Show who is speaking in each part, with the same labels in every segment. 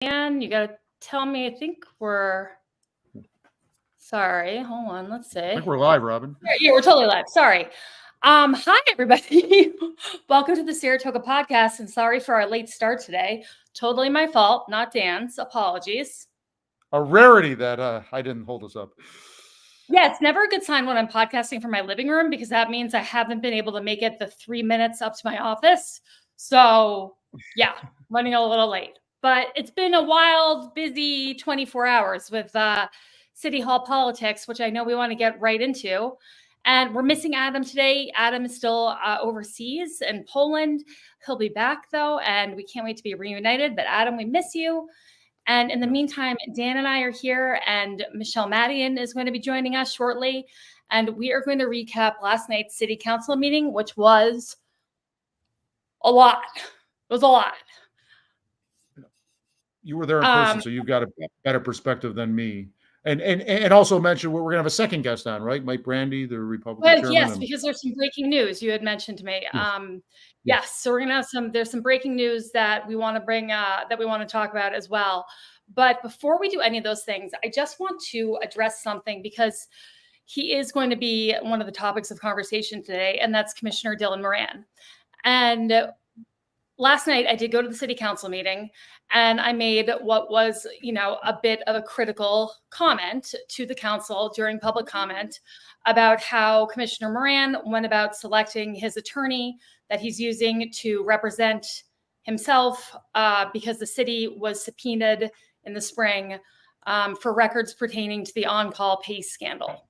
Speaker 1: Dan, you got to tell me. I think we're. Sorry, hold on. Let's see.
Speaker 2: I think we're live, Robin.
Speaker 1: Yeah, we're totally live. Sorry. Hi, everybody. Welcome to the Saratoga podcast, and sorry for our late start today. Totally my fault, not Dan's. Apologies.
Speaker 2: A rarity that I didn't hold us up.
Speaker 1: Yeah, it's never a good sign when I'm podcasting from my living room because that means I haven't been able to make it the 3 minutes up to my office. So, yeah, running a little late. But it's been a wild, busy 24 hours with City Hall politics, which I know we want to get right into. And we're missing Adam today. Adam is still overseas in Poland. He'll be back, though, and we can't wait to be reunited. But Adam, we miss you. And in the meantime, Dan and I are here, and Michele Madigan is going to be joining us shortly. And we are going to recap last night's city council meeting, which was a lot. It was a lot.
Speaker 2: You were there in person, so you've got a better perspective than me. And also mention we're going to have a second guest on, right? Mike Brandy, the Republican chairman.
Speaker 1: Yes, because there's some breaking news you had mentioned to me. Yes, so we're going to have there's some breaking news that we want to bring, that we want to talk about as well. But before we do any of those things, I just want to address something because he is going to be one of the topics of conversation today, and that's Commissioner Dylan Moran. And last night I did go to the city council meeting and I made what was, a bit of a critical comment to the council during public comment about how Commissioner Moran went about selecting his attorney that he's using to represent himself because the city was subpoenaed in the spring for records pertaining to the on-call pay scandal.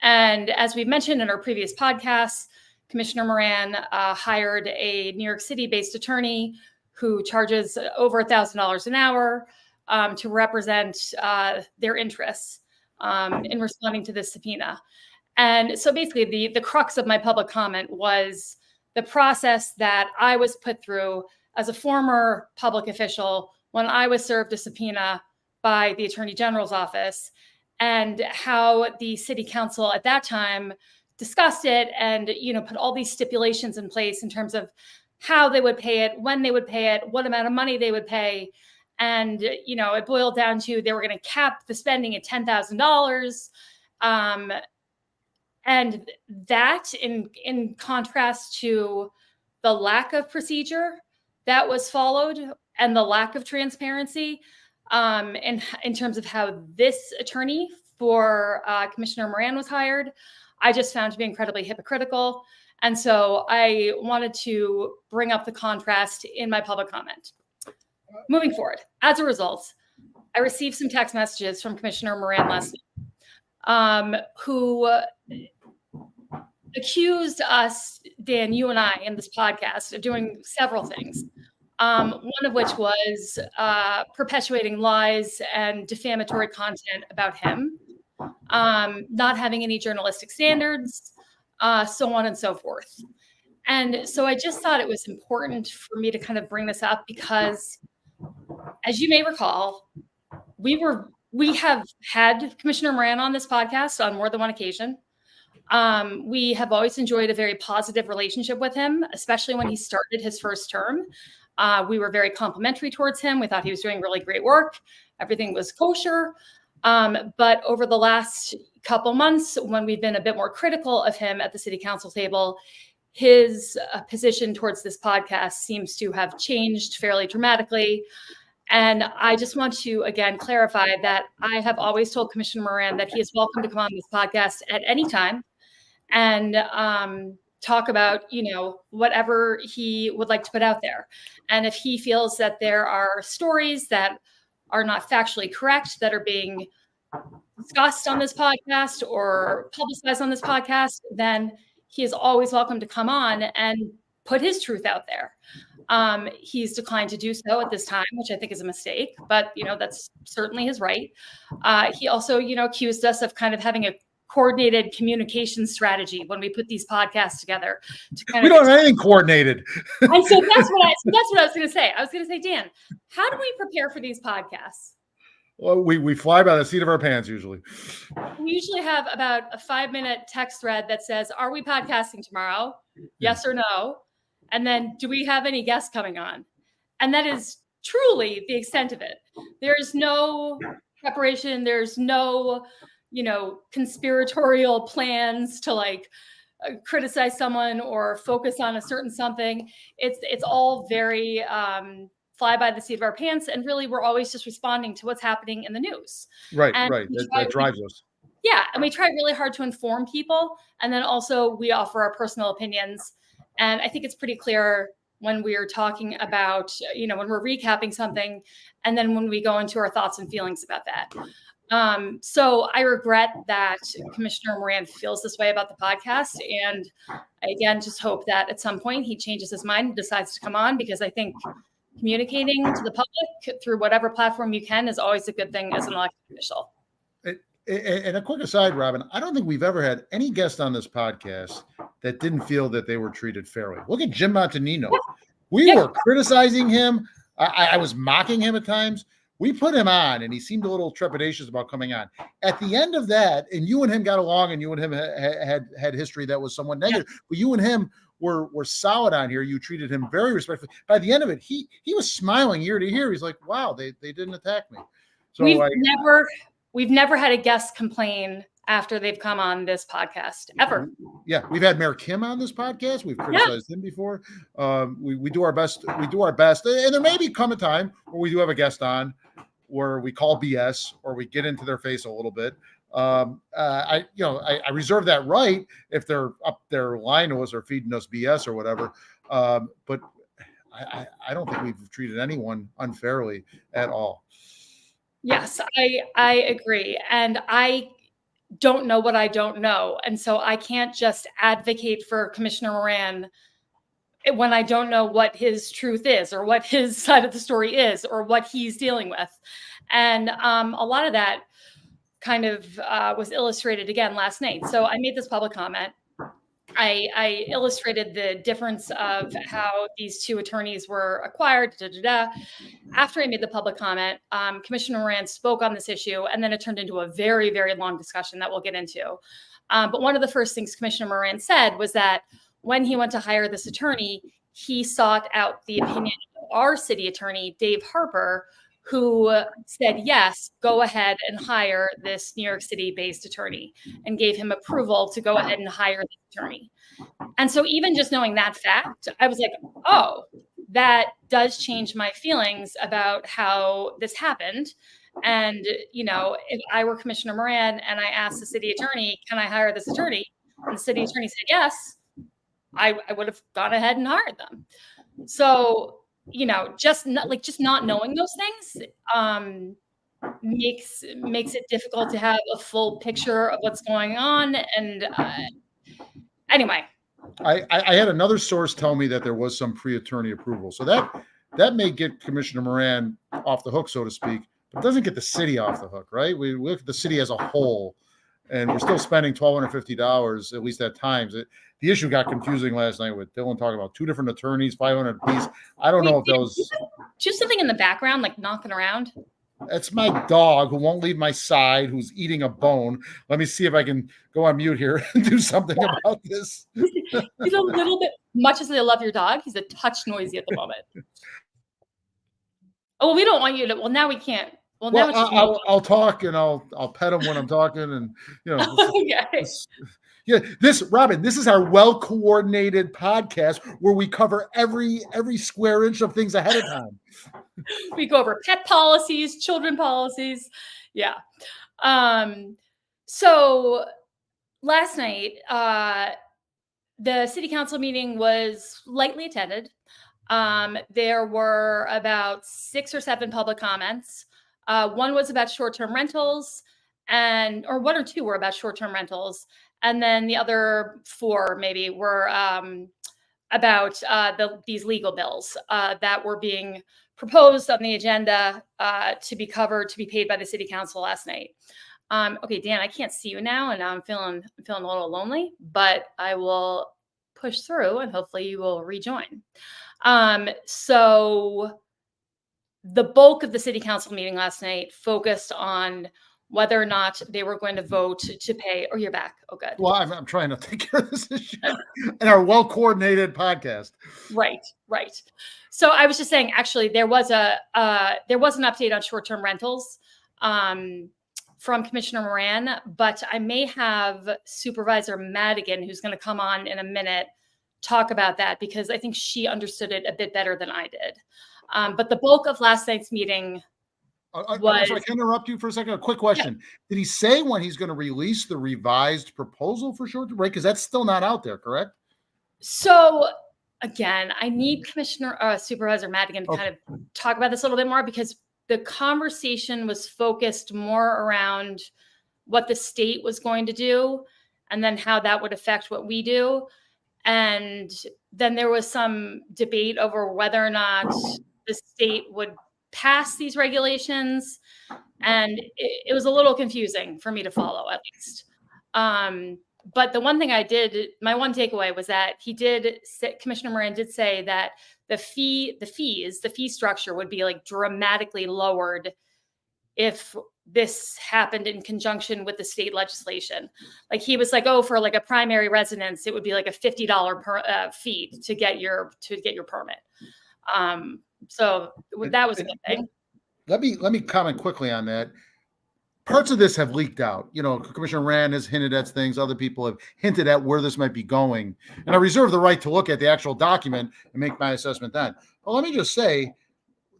Speaker 1: And as we've mentioned in our previous podcasts, Commissioner Moran hired a New York City-based attorney who charges over $1,000 an hour to represent their interests in responding to this subpoena. And so basically the crux of my public comment was the process that I was put through as a former public official when I was served a subpoena by the Attorney General's office, and how the city council at that time discussed it and, put all these stipulations in place in terms of how they would pay it, when they would pay it, what amount of money they would pay. And, it boiled down to they were going to cap the spending at $10,000. And that in contrast to the lack of procedure that was followed and the lack of transparency in terms of how this attorney for Commissioner Moran was hired, I just found to be incredibly hypocritical. And so I wanted to bring up the contrast in my public comment. Moving forward, as a result, I received some text messages from Commissioner Moran last night, who accused us, Dan, you and I, in this podcast of doing several things. One of which was perpetuating lies and defamatory content about him, not having any journalistic standards, so on and so forth. And so I just thought it was important for me to kind of bring this up because, as you may recall, we have had Commissioner Moran on this podcast on more than one occasion. We have always enjoyed a very positive relationship with him, especially when he started his first term. We were very complimentary towards him. We thought he was doing really great work. Everything was kosher. But over the last couple months, when we've been a bit more critical of him at the city council table, his position towards this podcast seems to have changed fairly dramatically. And I just want to, again, clarify that I have always told Commissioner Moran that he is welcome to come on this podcast at any time and talk about, whatever he would like to put out there. And if he feels that there are stories that are not factually correct that are being discussed on this podcast or publicized on this podcast, then he is always welcome to come on and put his truth out there. He's declined to do so at this time, which I think is a mistake, but, that's certainly his right. He also, accused us of kind of having a coordinated communication strategy when we put these podcasts together.
Speaker 2: We don't have anything coordinated.
Speaker 1: And so that's what I was going to say. I was going to say, Dan, how do we prepare for these podcasts?
Speaker 2: Well, we fly by the seat of our pants usually.
Speaker 1: We usually have about a 5-minute text thread that says, are we podcasting tomorrow? Yes or no? And then, do we have any guests coming on? And that is truly the extent of it. There's no preparation. There's no, conspiratorial plans to like criticize someone or focus on a certain something. It's all very fly by the seat of our pants, and really we're always just responding to what's happening in the news.
Speaker 2: Right,
Speaker 1: And
Speaker 2: right. That drives us.
Speaker 1: yeah, and we try really hard to inform people, and then also we offer our personal opinions. And I think it's pretty clear when we are talking about, when we're recapping something, and then when we go into our thoughts and feelings about that. So I regret that Commissioner Moran feels this way about the podcast. And I, again, just hope that at some point he changes his mind and decides to come on, because I think communicating to the public through whatever platform you can is always a good thing as an elected official.
Speaker 2: And a quick aside, Robin, I don't think we've ever had any guest on this podcast that didn't feel that they were treated fairly. Look at Jim Montanino. We were criticizing him. I was mocking him at times. We put him on, and he seemed a little trepidatious about coming on. At the end of that, and you and him got along, and you and him had history that was somewhat negative, but you and him were solid on here. You treated him very respectfully. By the end of it, he was smiling ear to ear. He's like, "Wow, they didn't attack me." So
Speaker 1: we've never had a guest complain after they've come on this podcast ever.
Speaker 2: Yeah, we've had Mayor Kim on this podcast. We've criticized him before. We do our best. We do our best, and there may come a time where we do have a guest on where we call BS or we get into their face a little bit. I reserve that right if they're up there lying to us or feeding us BS or whatever. But I don't think we've treated anyone unfairly at all.
Speaker 1: Yes, I agree. And I don't know what I don't know. And so I can't just advocate for Commissioner Moran when I don't know what his truth is or what his side of the story is or what he's dealing with. And a lot of that kind of was illustrated again last night. So I made this public comment. I illustrated the difference of how these two attorneys were acquired. After I made the public comment, Commissioner Moran spoke on this issue, and then it turned into a very, very long discussion that we'll get into. But one of the first things Commissioner Moran said was that when he went to hire this attorney, he sought out the opinion of our city attorney, Dave Harper, who said, yes, go ahead and hire this New York City-based attorney, and gave him approval to go ahead and hire the attorney. And so even just knowing that fact, I was like, oh, that does change my feelings about how this happened. And, if I were Commissioner Moran and I asked the city attorney, can I hire this attorney? And the city attorney said yes, I would have gone ahead and hired them. So, just not knowing those things makes it difficult to have a full picture of what's going on. And anyway,
Speaker 2: I had another source tell me that there was some pre-attorney approval, so that may get Commissioner Moran off the hook, so to speak, but it doesn't get the city off the hook, right? We look at the city as a whole, and we're still spending $1,250 at least at times. The issue got confusing last night with Dylan talking about two different attorneys, $500 apiece. I don't know if those.
Speaker 1: Just something in the background, like knocking around.
Speaker 2: That's my dog who won't leave my side, who's eating a bone. Let me see if I can go on mute here and do something about this.
Speaker 1: He's a little bit, much as I love your dog, he's a touch noisy at the moment. Oh, well, we don't want you to. Well, now we can't. Well, now
Speaker 2: I'll talk and I'll pet him when I'm talking, and Robin, this is our well-coordinated podcast where we cover every square inch of things ahead of time.
Speaker 1: We go over pet policies, children policies. Yeah. So last night, the city council meeting was lightly attended. There were about 6 or 7 public comments. One was about short-term rentals, or 1 or 2 were about short-term rentals. And then the other 4 maybe were about these legal bills that were being proposed on the agenda to be paid by the city council last night. Okay, Dan, I can't see you now, and I'm feeling a little lonely, but I will push through, and hopefully you will rejoin. So the bulk of the city council meeting last night focused on whether or not they were going to vote to pay. Oh, you're back. Oh, good.
Speaker 2: Well, I'm trying to take care of this issue in our well-coordinated podcast.
Speaker 1: Right. So I was just saying, actually, there was an update on short-term rentals from Commissioner Moran, but I may have Supervisor Madigan, who's going to come on in a minute, talk about that, because I think she understood it a bit better than I did. But the bulk of last night's meeting
Speaker 2: I'm sorry, can I interrupt you for a second? A quick question. Yeah. Did he say when he's going to release the revised proposal for short term, right? Because that's still not out there, correct?
Speaker 1: So again, I need Supervisor Madigan to kind of talk about this a little bit more, because the conversation was focused more around what the state was going to do and then how that would affect what we do. And then there was some debate over whether or not the state would pass these regulations. And it was a little confusing for me to follow, at least. But the one thing my one takeaway was that Commissioner Moran did say that the fee structure would be like dramatically lowered if this happened in conjunction with the state legislation. Like, he was like, oh, for like a primary residence, it would be like a $50 fee to get your permit. So that was a good thing.
Speaker 2: Let me comment quickly on that. Parts of this have leaked out. Commissioner Rand has hinted at things. Other people have hinted at where this might be going. And I reserve the right to look at the actual document and make my assessment then. But let me just say,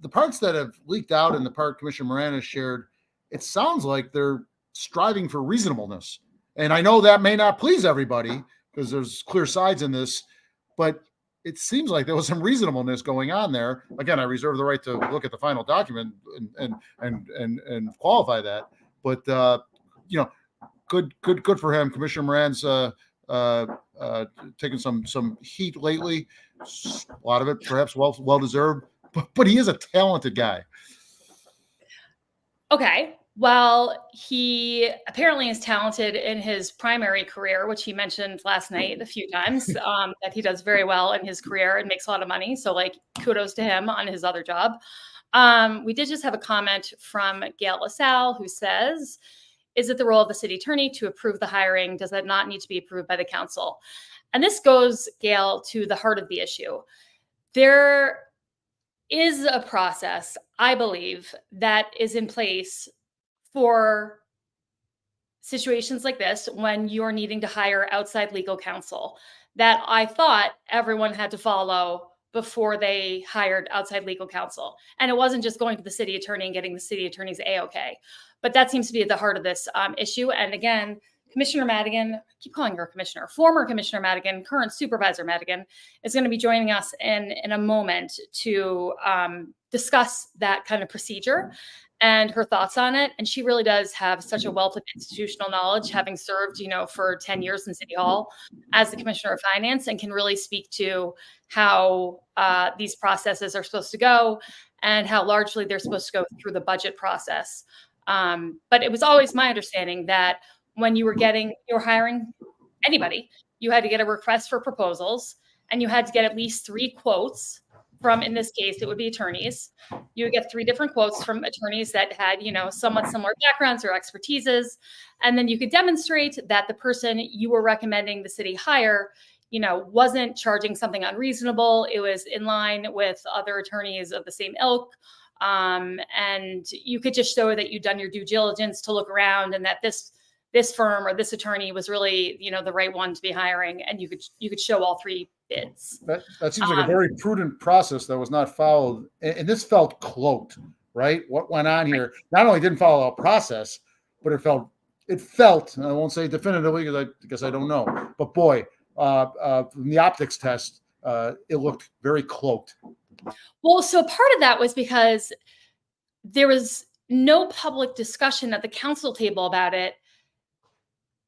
Speaker 2: the parts that have leaked out and the part Commissioner Moran has shared, it sounds like they're striving for reasonableness. And I know that may not please everybody, because there's clear sides in this, but it seems like there was some reasonableness going on there. Again, I reserve the right to look at the final document and qualify that. But good for him. Commissioner Moran's taken some heat lately. A lot of it perhaps well deserved, but he is a talented guy.
Speaker 1: Okay. Well, he apparently is talented in his primary career, which he mentioned last night a few times, that he does very well in his career and makes a lot of money. So, like, kudos to him on his other job. We did just have a comment from Gail LaSalle, who says, is it the role of the city attorney to approve the hiring? Does that not need to be approved by the council? And this goes, Gail, to the heart of the issue. There is a process, I believe, that is in place for situations like this, when you're needing to hire outside legal counsel, that I thought everyone had to follow before they hired outside legal counsel. And it wasn't just going to the city attorney and getting the city attorney's A-OK. But that seems to be at the heart of this issue. And again, Commissioner Madigan, I keep calling her Commissioner, former Commissioner Madigan, current Supervisor Madigan, is going to be joining us in a moment to discuss that kind of procedure and her thoughts on it. And she really does have such a wealth of institutional knowledge, having served, for 10 years in City Hall as the Commissioner of Finance, and can really speak to how these processes are supposed to go and how largely they're supposed to go through the budget process. But it was always my understanding that when you were hiring anybody, you had to get a request for proposals, and you had to get at least 3 quotes from, in this case, it would be attorneys. You would get 3 different quotes from attorneys that had, somewhat similar backgrounds or expertises. And then you could demonstrate that the person you were recommending the city hire, wasn't charging something unreasonable. It was in line with other attorneys of the same ilk. And you could just show that you'd done your due diligence to look around, and that this firm or this attorney was really, the right one to be hiring. And you could show all 3 bids.
Speaker 2: That seems like a very prudent process that was not followed. And this felt cloaked, right? What went on here not only didn't follow a process, but it felt, and I won't say definitively because I don't know, but boy, from the optics test, it looked very cloaked.
Speaker 1: Well, so part of that was because there was no public discussion at the council table about it.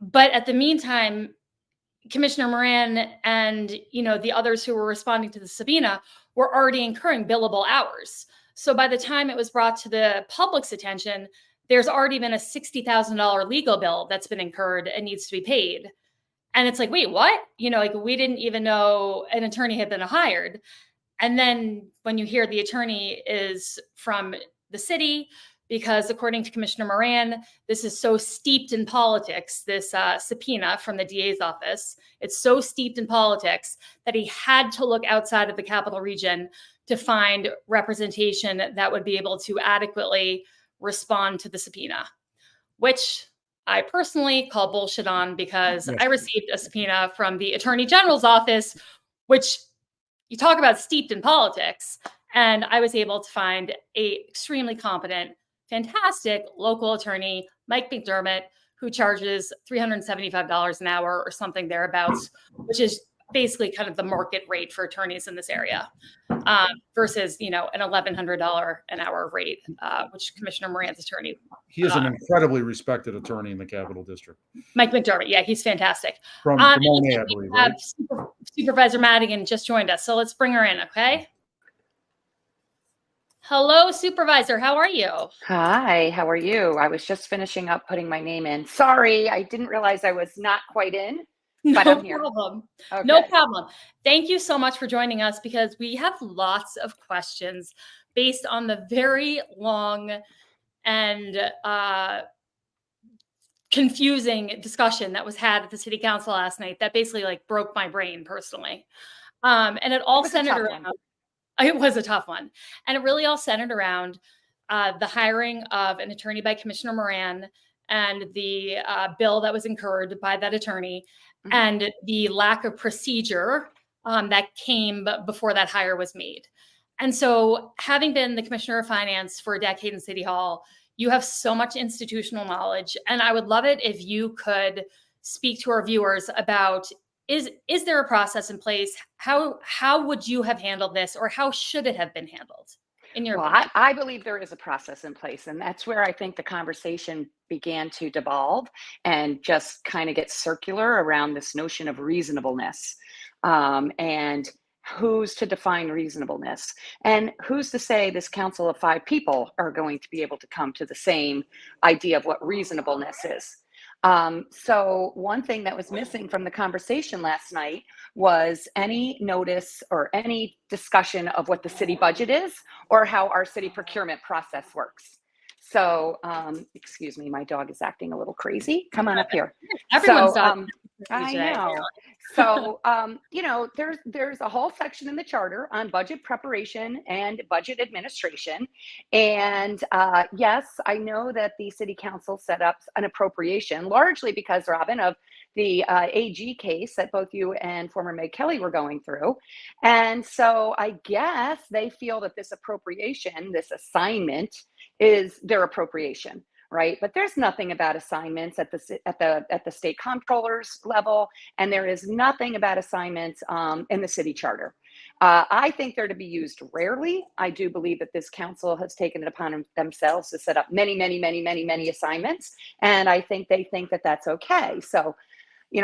Speaker 1: But at the meantime, Commissioner Moran and, the others who were responding to the subpoena were already incurring billable hours. So by the time it was brought to the public's attention, there's already been a $60,000 legal bill that's been incurred and needs to be paid. And it's like, wait, what? We didn't even know an attorney had been hired. And then when you hear the attorney is from the city, because according to Commissioner Moran, this is so steeped in politics, this subpoena from the DA's office. It's so steeped in politics that he had to look outside of the capital region to find representation that would be able to adequately respond to the subpoena, which I personally call bullshit on, because
Speaker 2: Yes.
Speaker 1: I received a subpoena from the Attorney General's office, which you talk about steeped in politics. And I was able to find a extremely competent, fantastic local attorney, Mike McDermott, who charges $375 an hour or something thereabouts, which is basically kind of the market rate for attorneys in this area, versus, an $1,100 an hour rate, which Commissioner Moran's attorney.
Speaker 2: He is an incredibly respected attorney in the Capital District.
Speaker 1: Mike McDermott, yeah, he's fantastic.
Speaker 2: From Monet, I believe, right?
Speaker 1: Supervisor Madigan just joined us, so let's bring her in, okay? Hello, Supervisor. How are you?
Speaker 3: Hi, how are you? I was just finishing up putting my name in. Sorry, I didn't realize I was not quite in, but I'm here.
Speaker 1: No problem.
Speaker 3: Okay.
Speaker 1: No problem. Thank you so much for joining us, because we have lots of questions based on the very long and confusing discussion that was had at the city council last night that basically broke my brain personally. And it all centered around. It was a tough one. And it really all centered around the hiring of an attorney by Commissioner Moran, and the bill that was incurred by that attorney, and the lack of procedure that came before that hire was made. And so, having been the Commissioner of Finance for a decade in City Hall, you have so much institutional knowledge. And I would love it if you could speak to our viewers about, is there a process in place? How would you have handled this, or how should it have been handled in your opinion?
Speaker 3: I believe there is a process in place, and that's where I think the conversation began to devolve and just kind of get circular around this notion of reasonableness, and who's to define reasonableness, and who's to say this council of 5 people are going to be able to come to the same idea of what reasonableness is. So one thing that was missing from the conversation last night was any notice or any discussion of what the city budget is, or how our city procurement process works. So, excuse me, my dog is acting a little crazy. Come on up here.
Speaker 1: Everyone's
Speaker 3: I know. So, there's a whole section in the charter on budget preparation and budget administration. And yes, I know that the city council set up an appropriation, largely because, Robin, of the AG case that both you and former Michele were going through. And so I guess they feel that this appropriation, this assignment, is their appropriation. Right, but there's nothing about assignments at the state comptroller's level, and there is nothing about assignments in the city charter. I think they're to be used rarely. I do believe that this council has taken it upon themselves to set up many assignments, and I think they think that that's okay. So,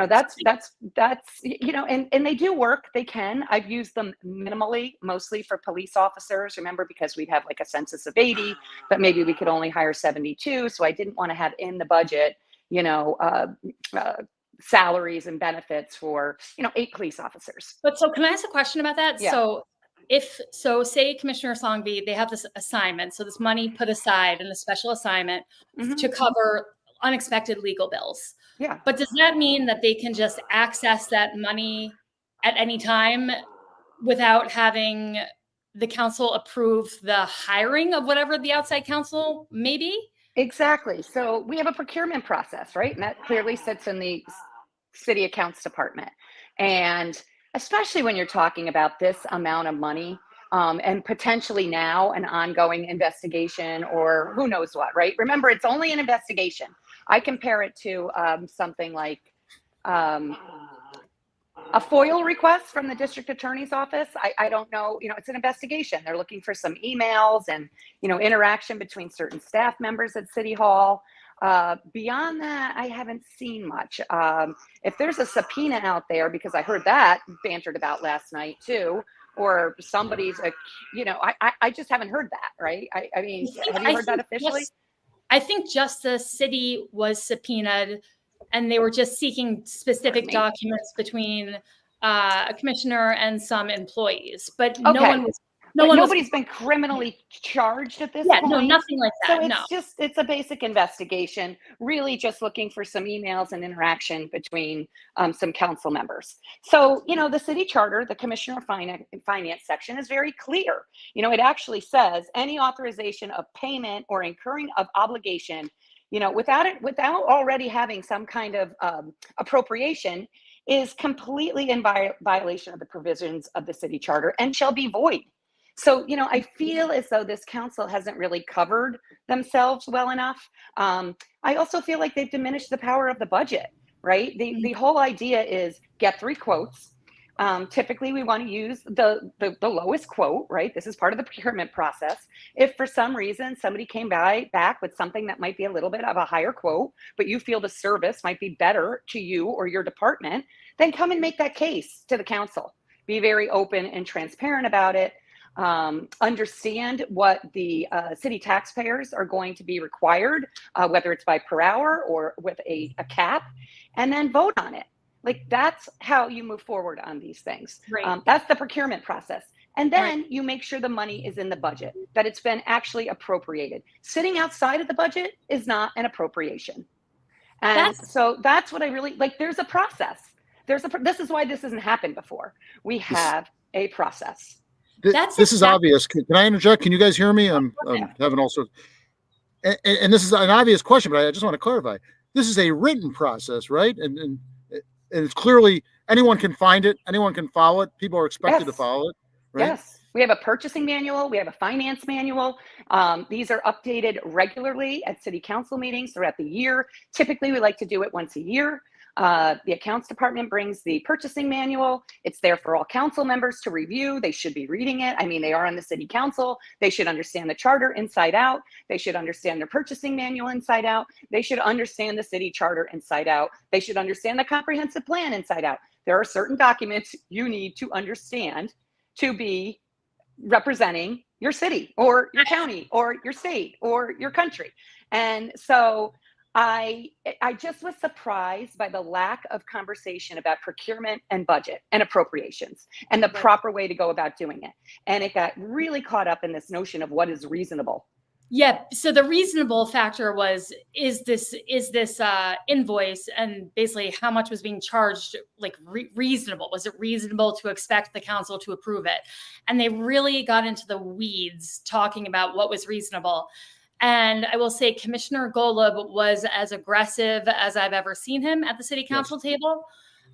Speaker 3: that's and they do work. They can. I've used them minimally, mostly for police officers. Remember, because we'd have like a census of 80, but maybe we could only hire 72. So I didn't want to have in the budget, salaries and benefits for 8 police officers.
Speaker 1: But so, can I ask a question about that?
Speaker 3: Yeah.
Speaker 1: So say Commissioner Songby, they have this assignment, so this money put aside in a special assignment to cover unexpected legal bills.
Speaker 3: Yeah.
Speaker 1: But does that mean that they can just access that money at any time without having the council approve the hiring of whatever the outside counsel may be?
Speaker 3: Exactly. So we have a procurement process, right? And that clearly sits in the city accounts department. And especially when you're talking about this amount of money, and potentially now an ongoing investigation or who knows what, right? Remember, it's only an investigation. I compare it to something like a FOIL request from the district attorney's office. I don't know, it's an investigation. They're looking for some emails and, interaction between certain staff members at City Hall. Beyond that, I haven't seen much. If there's a subpoena out there, because I heard that bantered about last night too, or somebody's, I just haven't heard that, right? I mean, have you heard that officially?
Speaker 1: I think just the city was subpoenaed, and they were just seeking specific documents between a commissioner and some employees, but no one was.
Speaker 3: nobody's been criminally charged at this point.
Speaker 1: No, nothing like that.
Speaker 3: So it's a basic investigation, really just looking for some emails and interaction between some council members. So, the city charter, the Commissioner of Finance section is very clear. It actually says any authorization of payment or incurring of obligation, without already having some kind of appropriation, is completely in violation of the provisions of the city charter and shall be void. So, I feel as though this council hasn't really covered themselves well enough. I also feel like they've diminished the power of the budget, right? The whole idea is get 3 quotes. Typically, we want to use the lowest quote, right? This is part of the procurement process. If for some reason somebody came back with something that might be a little bit of a higher quote, but you feel the service might be better to you or your department, then come and make that case to the council. Be very open and transparent about it. Understand what the city taxpayers are going to be required, whether it's by per hour or with a cap, and then vote on it. Like, that's how you move forward on these things.
Speaker 1: Right.
Speaker 3: That's the procurement process. And then you make sure the money is in the budget, that it's been actually appropriated. Sitting outside of the budget is not an appropriation. And so that's what I really like. There's a process. This is why this hasn't happened before. We have a process.
Speaker 2: This is obvious. Can I interject? Can you guys hear me? I'm having all sorts. And this is an obvious question, but I just want to clarify. This is a written process, right? And it's clearly anyone can find it. Anyone can follow it. People are expected to follow it, right?
Speaker 3: Yes. We have a purchasing manual. We have a finance manual. These are updated regularly at city council meetings throughout the year. Typically, we like to do it once a year. The accounts department brings the purchasing manual. It's there for all council members to review. They should be reading it. I mean, they are on the city council. They should understand the charter inside out. They should understand their purchasing manual inside out. They should understand the city charter inside out. They should understand the comprehensive plan inside out. There are certain documents you need to understand to be representing your city or your county or your state or your country. And so I just was surprised by the lack of conversation about procurement and budget and appropriations and the proper way to go about doing it. And it got really caught up in this notion of what is reasonable.
Speaker 1: Yeah. So the reasonable factor was, is this invoice and basically how much was being charged, like reasonable? Was it reasonable to expect the council to approve it? And they really got into the weeds talking about what was reasonable. And I will say Commissioner Golub was as aggressive as I've ever seen him at the city council table.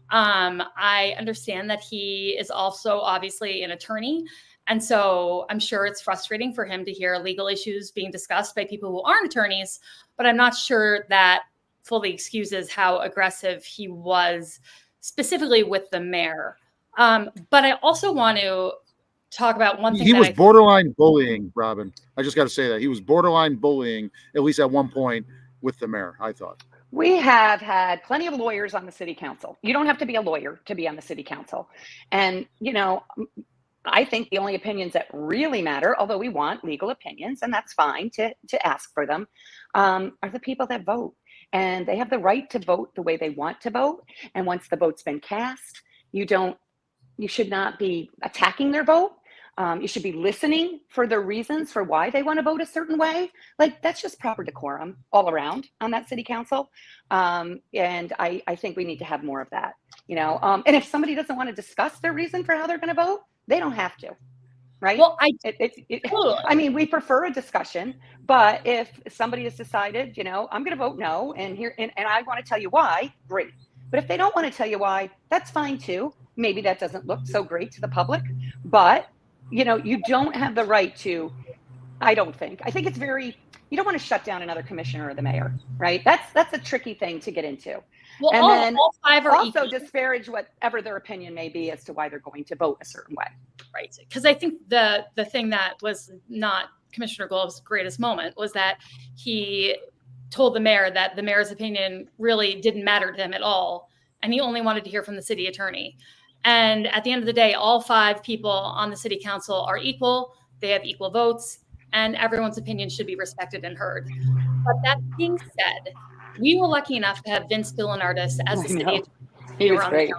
Speaker 1: I understand that he is also obviously an attorney. And so I'm sure it's frustrating for him to hear legal issues being discussed by people who aren't attorneys, but I'm not sure that fully excuses how aggressive he was specifically with the mayor. But I also want to talk about one thing.
Speaker 2: He was borderline bullying, Robin. I just got to say that. He was borderline bullying, at least at one point, with the mayor, I thought.
Speaker 3: We have had plenty of lawyers on the city council. You don't have to be a lawyer to be on the city council. And, I think the only opinions that really matter, although we want legal opinions, and that's fine to ask for them, are the people that vote. And they have the right to vote the way they want to vote. And once the vote's been cast, you should not be attacking their vote. You should be listening for the reasons for why they want to vote a certain way. Like, that's just proper decorum all around on that city council. And I think we need to have more of that, and if somebody doesn't want to discuss their reason for how they're going to vote, they don't have to, right?
Speaker 1: Well,
Speaker 3: I mean, we prefer a discussion, but if somebody has decided, I'm going to vote no, and I want to tell you why, great. But if they don't want to tell you why, that's fine too. Maybe that doesn't look so great to the public, but you don't have the right to, I think it's you don't want to shut down another commissioner or the mayor, right? That's a tricky thing to get into.
Speaker 1: Well,
Speaker 3: and then
Speaker 1: all five are
Speaker 3: also
Speaker 1: equal.
Speaker 3: Disparage whatever their opinion may be as to why they're going to vote a certain way.
Speaker 1: Right. Because I think the thing that was not Commissioner Golub's greatest moment was that he told the mayor that the mayor's opinion really didn't matter to him at all. And he only wanted to hear from the city attorney. And at the end of the day, all 5 people on the city council are equal. They have equal votes, and everyone's opinion should be respected and heard. But that being said, we were lucky enough to have Vince Philinardis as the city attorney.
Speaker 3: He was great.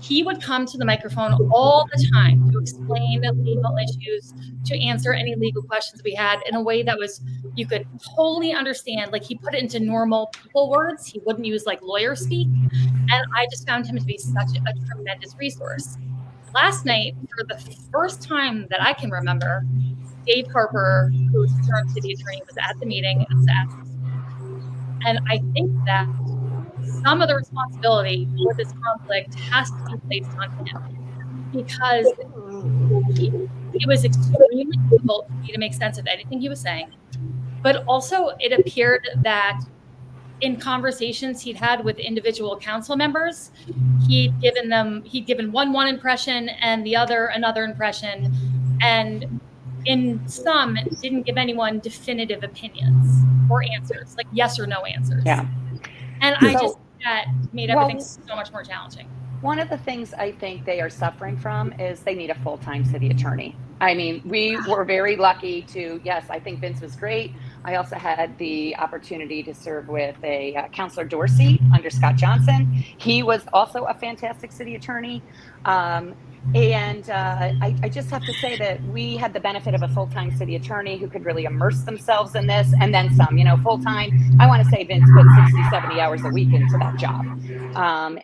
Speaker 1: he would come to the microphone all the time to explain legal issues, to answer any legal questions we had in a way that was, you could totally understand. Like, he put it into normal people words. He wouldn't use like lawyer speak. And I just found him to be such a tremendous resource. Last night, for the first time that I can remember, Dave Harper, who's the current city attorney, was at the meeting and was asked to speak. And I think that some of the responsibility for this conflict has to be placed on him, because it was extremely difficult for me to make sense of anything he was saying. But also, it appeared that in conversations he'd had with individual council members, he'd given one impression and the other another impression, and in some didn't give anyone definitive opinions or answers, like yes or no answers.
Speaker 3: Yeah.
Speaker 1: And I just think that made everything so much more challenging.
Speaker 3: One of the things I think they are suffering from is they need a full-time city attorney. I mean, we were very lucky to, yes, I think Vince was great. I also had the opportunity to serve with a Councillor Dorsey under Scott Johnson. He was also a fantastic city attorney. I just have to say that we had the benefit of a full-time city attorney who could really immerse themselves in this, and then some, full-time. I want to say Vince put 60, 70 hours a week into that job.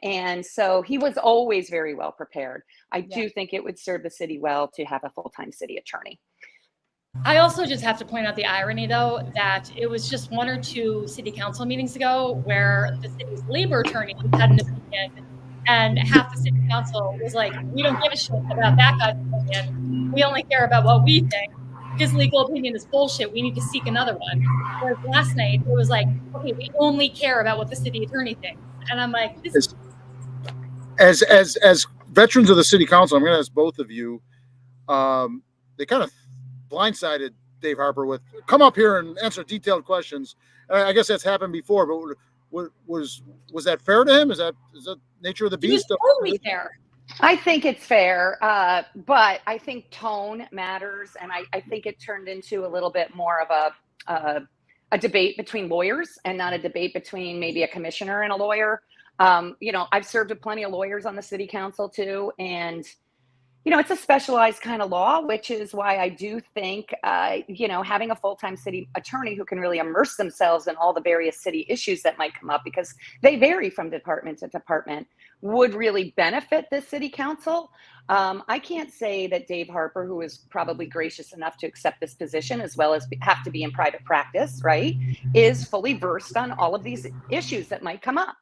Speaker 3: And so he was always very well prepared. I do think it would serve the city well to have a full-time city attorney.
Speaker 1: I also just have to point out the irony, though, that it was just 1 or 2 city council meetings ago where the city's labor attorney had an opinion, and half the city council was like, we don't give a shit about that guy's opinion. We only care about what we think. His legal opinion is bullshit. We need to seek another one. Whereas last night, it was like, okay, we only care about what the city attorney thinks. And I'm like, this
Speaker 2: as veterans of the city council, I'm going to ask both of you. They kind of blindsided Dave Harper with, come up here and answer detailed questions. I guess that's happened before, but was that fair to him? Is that nature of the beast?
Speaker 1: It was totally fair.
Speaker 3: I think it's fair, but I think tone matters, and I think it turned into a little bit more of a debate between lawyers and not a debate between maybe a commissioner and a lawyer. I've served with plenty of lawyers on the city council too, and it's a specialized kind of law, which is why I do think, having a full-time city attorney who can really immerse themselves in all the various city issues that might come up, because they vary from department to department, would really benefit the city council. I can't say that Dave Harper, who is probably gracious enough to accept this position, as well as have to be in private practice, right, is fully versed on all of these issues that might come up.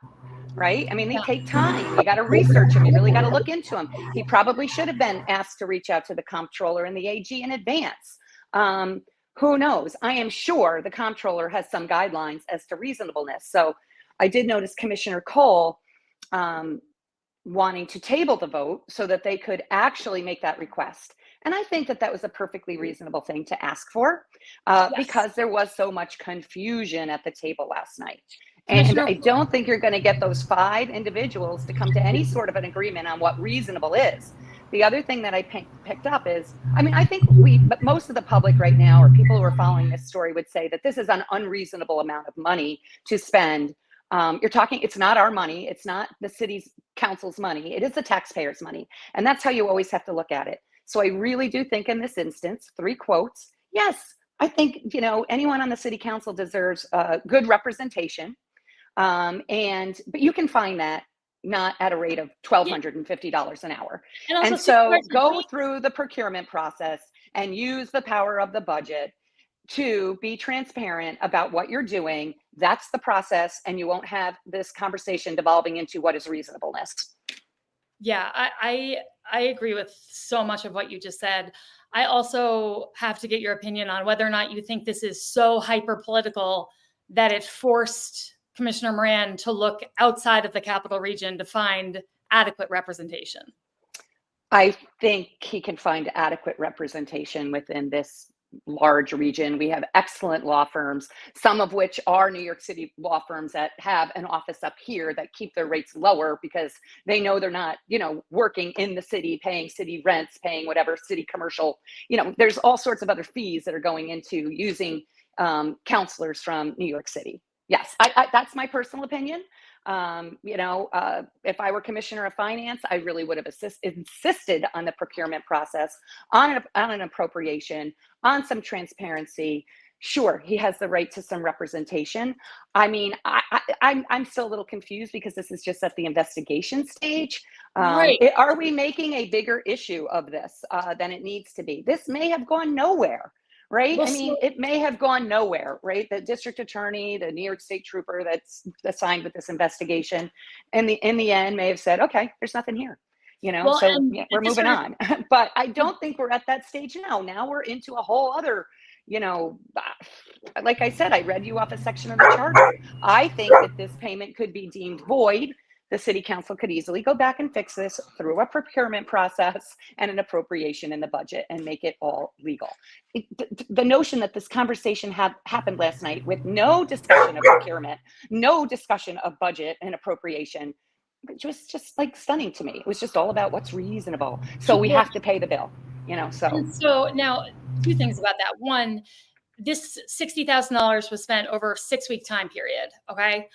Speaker 3: Right? I mean, they take time. You got to research them. You really got to look into them. He probably should have been asked to reach out to the comptroller and the AG in advance. Who knows? I am sure the comptroller has some guidelines as to reasonableness. So I did notice Commissioner Cole wanting to table the vote so that they could actually make that request. And I think that was a perfectly reasonable thing to ask for, because there was so much confusion at the table last night. And I don't think you're going to get those 5 individuals to come to any sort of an agreement on what reasonable is. The other thing that I picked up is, I think but most of the public right now, or people who are following this story, would say that this is an unreasonable amount of money to spend. It's not our money. It's not the city's council's money. It is the taxpayers' money. And that's how you always have to look at it. So I really do think in this instance, 3 quotes, yes, I think, anyone on the city council deserves good representation. But you can find that not at a rate of $1,250 an hour. And so go through the procurement process and use the power of the budget to be transparent about what you're doing. That's the process, and you won't have this conversation devolving into what is reasonableness.
Speaker 1: Yeah, I agree with so much of what you just said. I also have to get your opinion on whether or not you think this is so hyper political that it forced Commissioner Moran to look outside of the capital region to find adequate representation.
Speaker 3: I think he can find adequate representation within this large region. We have excellent law firms, some of which are New York City law firms that have an office up here that keep their rates lower because they know they're not, working in the city, paying city rents, paying whatever city commercial, there's all sorts of other fees that are going into using counselors from New York City. Yes, that's my personal opinion. If I were commissioner of finance, I really would have insisted on the procurement process, on an appropriation, on some transparency. Sure, he has the right to some representation. I mean, I'm still a little confused because this is just at the investigation stage.
Speaker 1: Right.
Speaker 3: Are we making a bigger issue of this than it needs to be? This may have gone nowhere. Right.
Speaker 1: Well,
Speaker 3: I mean, it may have gone nowhere. Right. The district attorney, the New York State trooper that's assigned with this investigation, and in the end may have said, okay, there's nothing here.
Speaker 1: well,
Speaker 3: So
Speaker 1: and
Speaker 3: yeah,
Speaker 1: the
Speaker 3: we're moving on. But I don't think we're at that stage now. Now we're into a whole other, like I said, I read you off a section of the charter. I think that this payment could be deemed void. The city council could easily go back and fix this through a procurement process and an appropriation in the budget and make it all legal. The notion that this conversation happened last night with no discussion of procurement, no discussion of budget and appropriation, it was just like stunning to me. It was just all about what's reasonable. So we have to pay the bill, so.
Speaker 1: And so now, two things about that. One, this $60,000 was spent over a 6-week time period. Okay.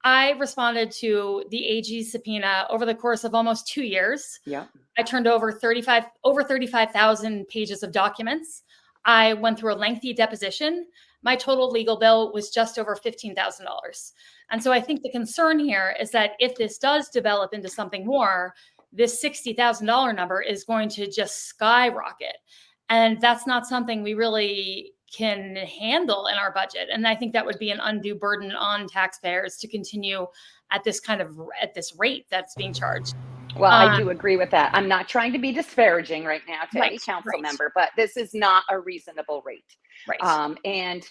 Speaker 1: I responded to the AG's subpoena over the course of almost 2 years.
Speaker 3: Yeah.
Speaker 1: I turned over 35,000 pages of documents. I went through a lengthy deposition. My total legal bill was just over $15,000. And so I think the concern here is that if this does develop into something more, this $60,000 number is going to just skyrocket. And that's not something we really can handle in our budget. And I think that would be an undue burden on taxpayers to continue at this rate that's being charged.
Speaker 3: Well, I do agree with that. I'm not trying to be disparaging right now to any council member, but this is not a reasonable rate.
Speaker 1: Right.
Speaker 3: And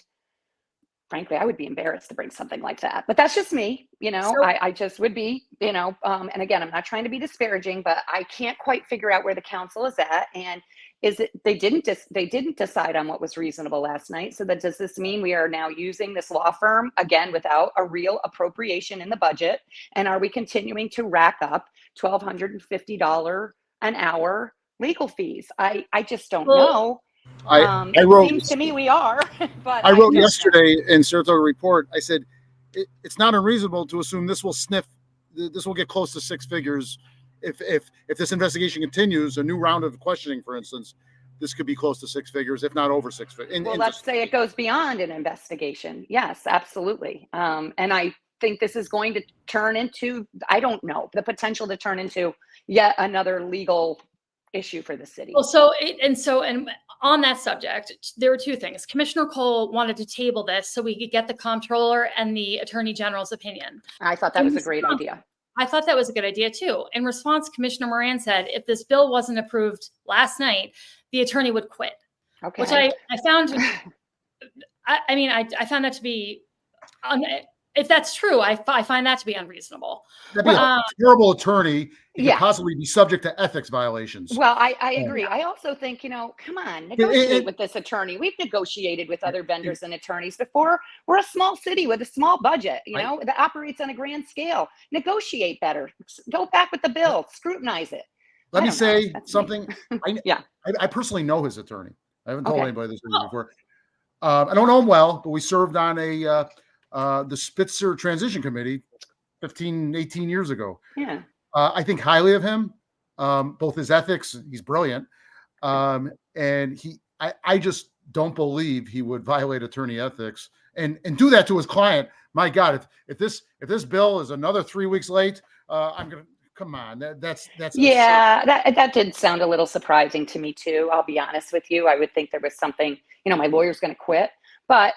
Speaker 3: frankly, I would be embarrassed to bring something like that, but that's just me,
Speaker 1: So-
Speaker 3: I just would be, and again, I'm not trying to be disparaging, but I can't quite figure out where the council is at. And they didn't decide on what was reasonable last night. So does this mean we are now using this law firm again without a real appropriation in the budget? And are we continuing to rack up $1,250 an hour legal fees? I just don't know.
Speaker 4: I wrote,
Speaker 3: it seems to me we are, but
Speaker 4: I wrote yesterday in Saratoga Report, I said, it's not unreasonable to assume this will get close to six figures. If this investigation continues, a new round of questioning, for instance, this could be close to six figures, if not over six figures.
Speaker 3: Well, let's say it goes beyond an investigation. Yes, absolutely. And I think this is going to turn into, I don't know, the potential to turn into yet another legal issue for the city.
Speaker 1: Well, and on that subject, there were two things. Commissioner Cole wanted to table this so we could get the comptroller and the attorney general's opinion.
Speaker 3: I thought that was a great idea.
Speaker 1: I thought that was a good idea too. In response, Commissioner Moran said, if this bill wasn't approved last night, the attorney would quit.
Speaker 3: Okay.
Speaker 1: Which I found, I found that to be, if that's true, I find that to be unreasonable.
Speaker 2: That'd be a terrible attorney. He could possibly be subject to ethics violations.
Speaker 3: Well, I agree. I also think, come on, negotiate with this attorney. We've negotiated with other vendors and attorneys before. We're a small city with a small budget, that operates on a grand scale. Negotiate better. Go back with the bill. Scrutinize it.
Speaker 2: Let me say something.
Speaker 3: I
Speaker 2: personally know his attorney. I haven't told anybody this before. I don't know him well, but we served on the Spitzer Transition Committee 18 years ago.
Speaker 3: Yeah.
Speaker 2: I think highly of him, both his ethics, he's brilliant. And I just don't believe he would violate attorney ethics and do that to his client. My God, if this bill is another 3 weeks late, I'm going to, come on. That's
Speaker 3: yeah, that did sound a little surprising to me too. I'll be honest with you. I would think there was something, my lawyer's going to quit, but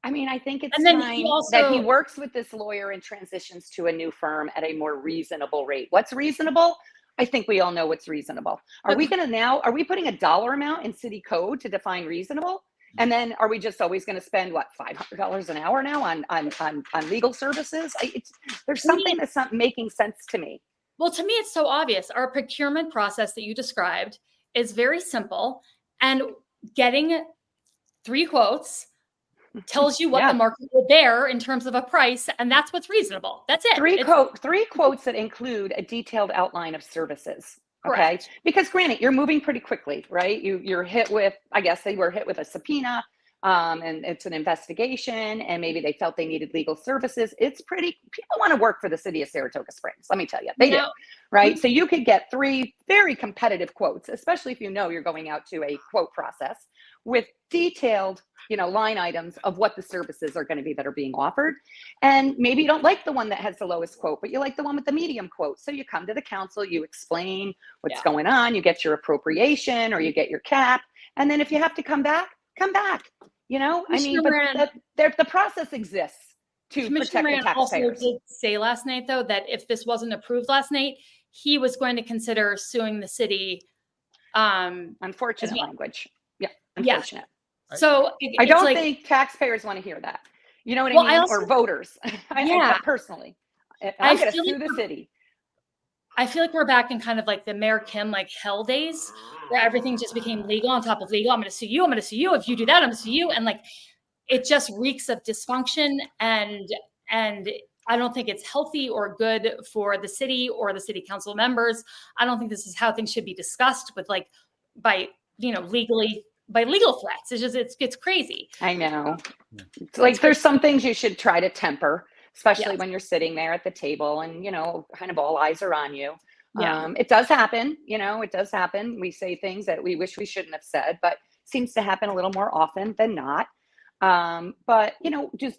Speaker 3: I think it's time that he works with this lawyer and transitions to a new firm at a more reasonable rate. What's reasonable? I think we all know what's reasonable. Are we putting a dollar amount in city code to define reasonable? And then are we just always going to spend $500 an hour now on legal services? There's something that's not making sense to me.
Speaker 1: Well, to me, it's so obvious. Our procurement process that you described is very simple, and getting 3 quotes tells you what the market will bear in terms of a price, and that's what's reasonable. That's it.
Speaker 3: 3 quotes that include a detailed outline of services. Okay.
Speaker 1: Correct.
Speaker 3: Because granted, you're moving pretty quickly, right? You're hit with, I guess they were hit with a subpoena. and it's an investigation, and maybe they felt they needed legal services. People want to work for the city of Saratoga Springs. Let me tell you, they do, right? So you could get 3 very competitive quotes, especially if you know you're going out to a quote process with detailed, line items of what the services are going to be that are being offered. And maybe you don't like the one that has the lowest quote, but you like the one with the medium quote. So you come to the council, you explain what's going on, you get your appropriation or you get your cap. And then if you have to come back, but the process exists to
Speaker 1: Commissioner
Speaker 3: protect the
Speaker 1: also
Speaker 3: taxpayers.
Speaker 1: did say last night, though, that if this wasn't approved last night, he was going to consider suing the city.
Speaker 3: Unfortunate language. Yeah, unfortunate.
Speaker 1: Yeah. So
Speaker 3: I don't think taxpayers want to hear that. You know what I mean? Or voters. Personally, I'm going to sue the city.
Speaker 1: I feel like we're back in kind of like the Mayor Kim hell days, where everything just became legal on top of legal. I'm going to sue you. I'm going to sue you. If you do that, I'm going to sue you. And it just reeks of dysfunction. And I don't think it's healthy or good for the city or the city council members. I don't think this is how things should be discussed with by legal threats. It's crazy.
Speaker 3: I know. It's there's some things you should try to temper, especially when you're sitting there at the table and, kind of all eyes are on you. Yeah. It does happen, it does happen. We say things that we wish we shouldn't have said, but seems to happen a little more often than not. But,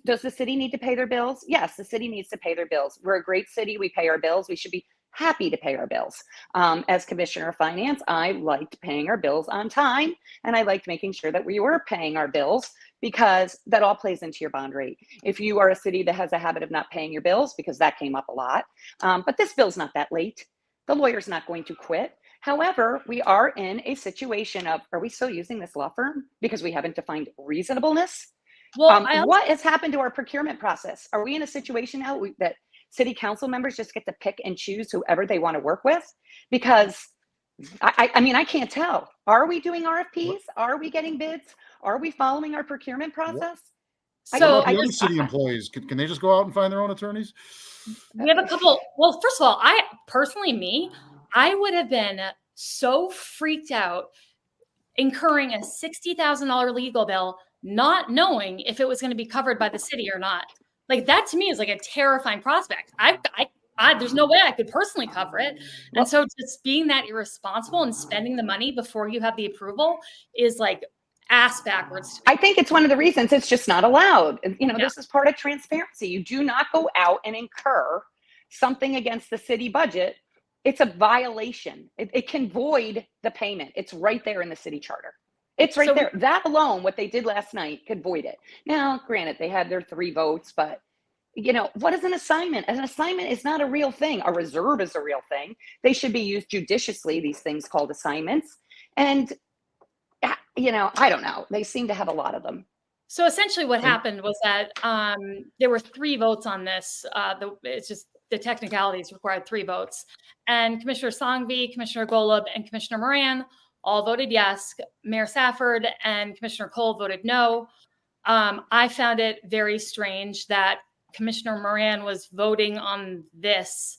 Speaker 3: does the city need to pay their bills? Yes, the city needs to pay their bills. We're a great city. We pay our bills. We should be happy to pay our bills. As Commissioner of Finance, I liked paying our bills on time, and I liked making sure that we were paying our bills, because that all plays into your bond rate. If you are a city that has a habit of not paying your bills, because that came up a lot, but this bill's not that late. The lawyer's not going to quit. However, we are in a situation of, are we still using this law firm because we haven't defined reasonableness? Well, what has happened to our procurement process? Are we in a situation now that city council members just get to pick and choose whoever they want to work with? Because I can't tell. Are we doing RFPs? Are we getting bids? Are we following our procurement process?
Speaker 2: So the other city employees, can they just go out and find their own attorneys?
Speaker 1: We have a couple. Well, first of all, I would have been so freaked out incurring a $60,000 legal bill, not knowing if it was going to be covered by the city or not. That to me is a terrifying prospect. There's no way I could personally cover it. And so just being that irresponsible and spending the money before you have the approval is ass backwards.
Speaker 3: I think it's one of the reasons it's just not allowed. This is part of transparency. You do not go out and incur something against the city budget. It's a violation. It can void the payment. It's right there in the city charter. It's right there. That alone, what they did last night, could void it. Now, granted, they had their 3 votes, but what is an assignment? An assignment is not a real thing. A reserve is a real thing. They should be used judiciously, these things called assignments. And, I don't know. They seem to have a lot of them.
Speaker 1: So essentially what happened was that there were 3 votes on this. It's just the technicalities required 3 votes. And Commissioner Songby, Commissioner Golub, and Commissioner Moran all voted yes. Mayor Safford and Commissioner Cole voted no. I found it very strange that Commissioner Moran was voting on this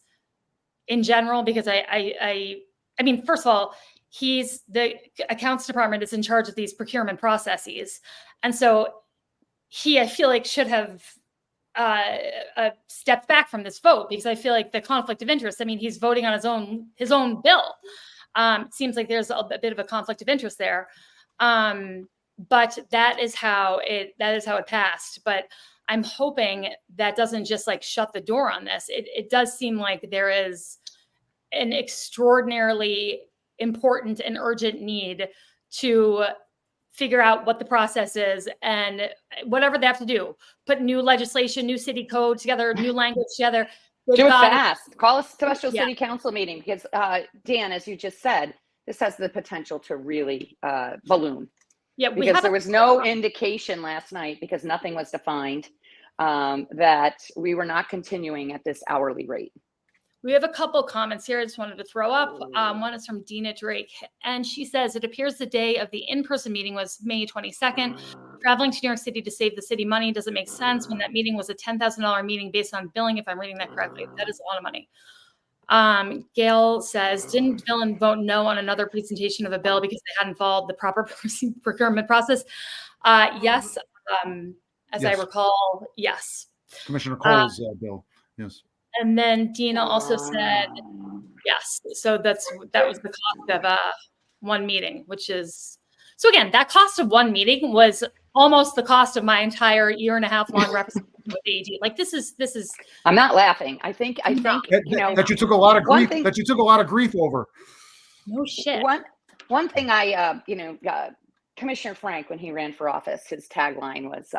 Speaker 1: in general, because I mean, first of all, the accounts department is in charge of these procurement processes. And so I feel like should have stepped back from this vote, because I feel like the conflict of interest, he's voting on his own bill. It seems like there's a bit of a conflict of interest there. But that is how it passed. But I'm hoping that doesn't just shut the door on this. It does seem like there is an extraordinarily important and urgent need to figure out what the process is, and whatever they have to do, put new legislation, new city code together, new language together.
Speaker 3: Do it fast. Call a special city council meeting, because Dan, as you just said, this has the potential to really balloon. Yeah, because there was no indication last night, because nothing was defined, that we were not continuing at this hourly rate.
Speaker 1: We have a couple comments here I just wanted to throw up. One is from Dina Drake, and she says, it appears the day of the in-person meeting was May 22nd. Traveling to New York City to save the city money doesn't make sense when that meeting was a $10,000 meeting based on billing, if I'm reading that correctly. That is a lot of money. Gail says, didn't Villain vote no on another presentation of a bill because they hadn't followed the proper procurement process? Yes. As I recall, yes.
Speaker 2: Commissioner Cole's bill. Yes.
Speaker 1: And then Dina also said yes. So that was the cost of one meeting, which is, so again, that cost of one meeting was almost the cost of my entire year-and-a-half long representation with the AG. Like this is.
Speaker 3: I'm not laughing. I think
Speaker 2: that you took a lot of grief. That you took a lot of grief over.
Speaker 1: No shit.
Speaker 3: One thing Commissioner Frank, when he ran for office, his tagline was,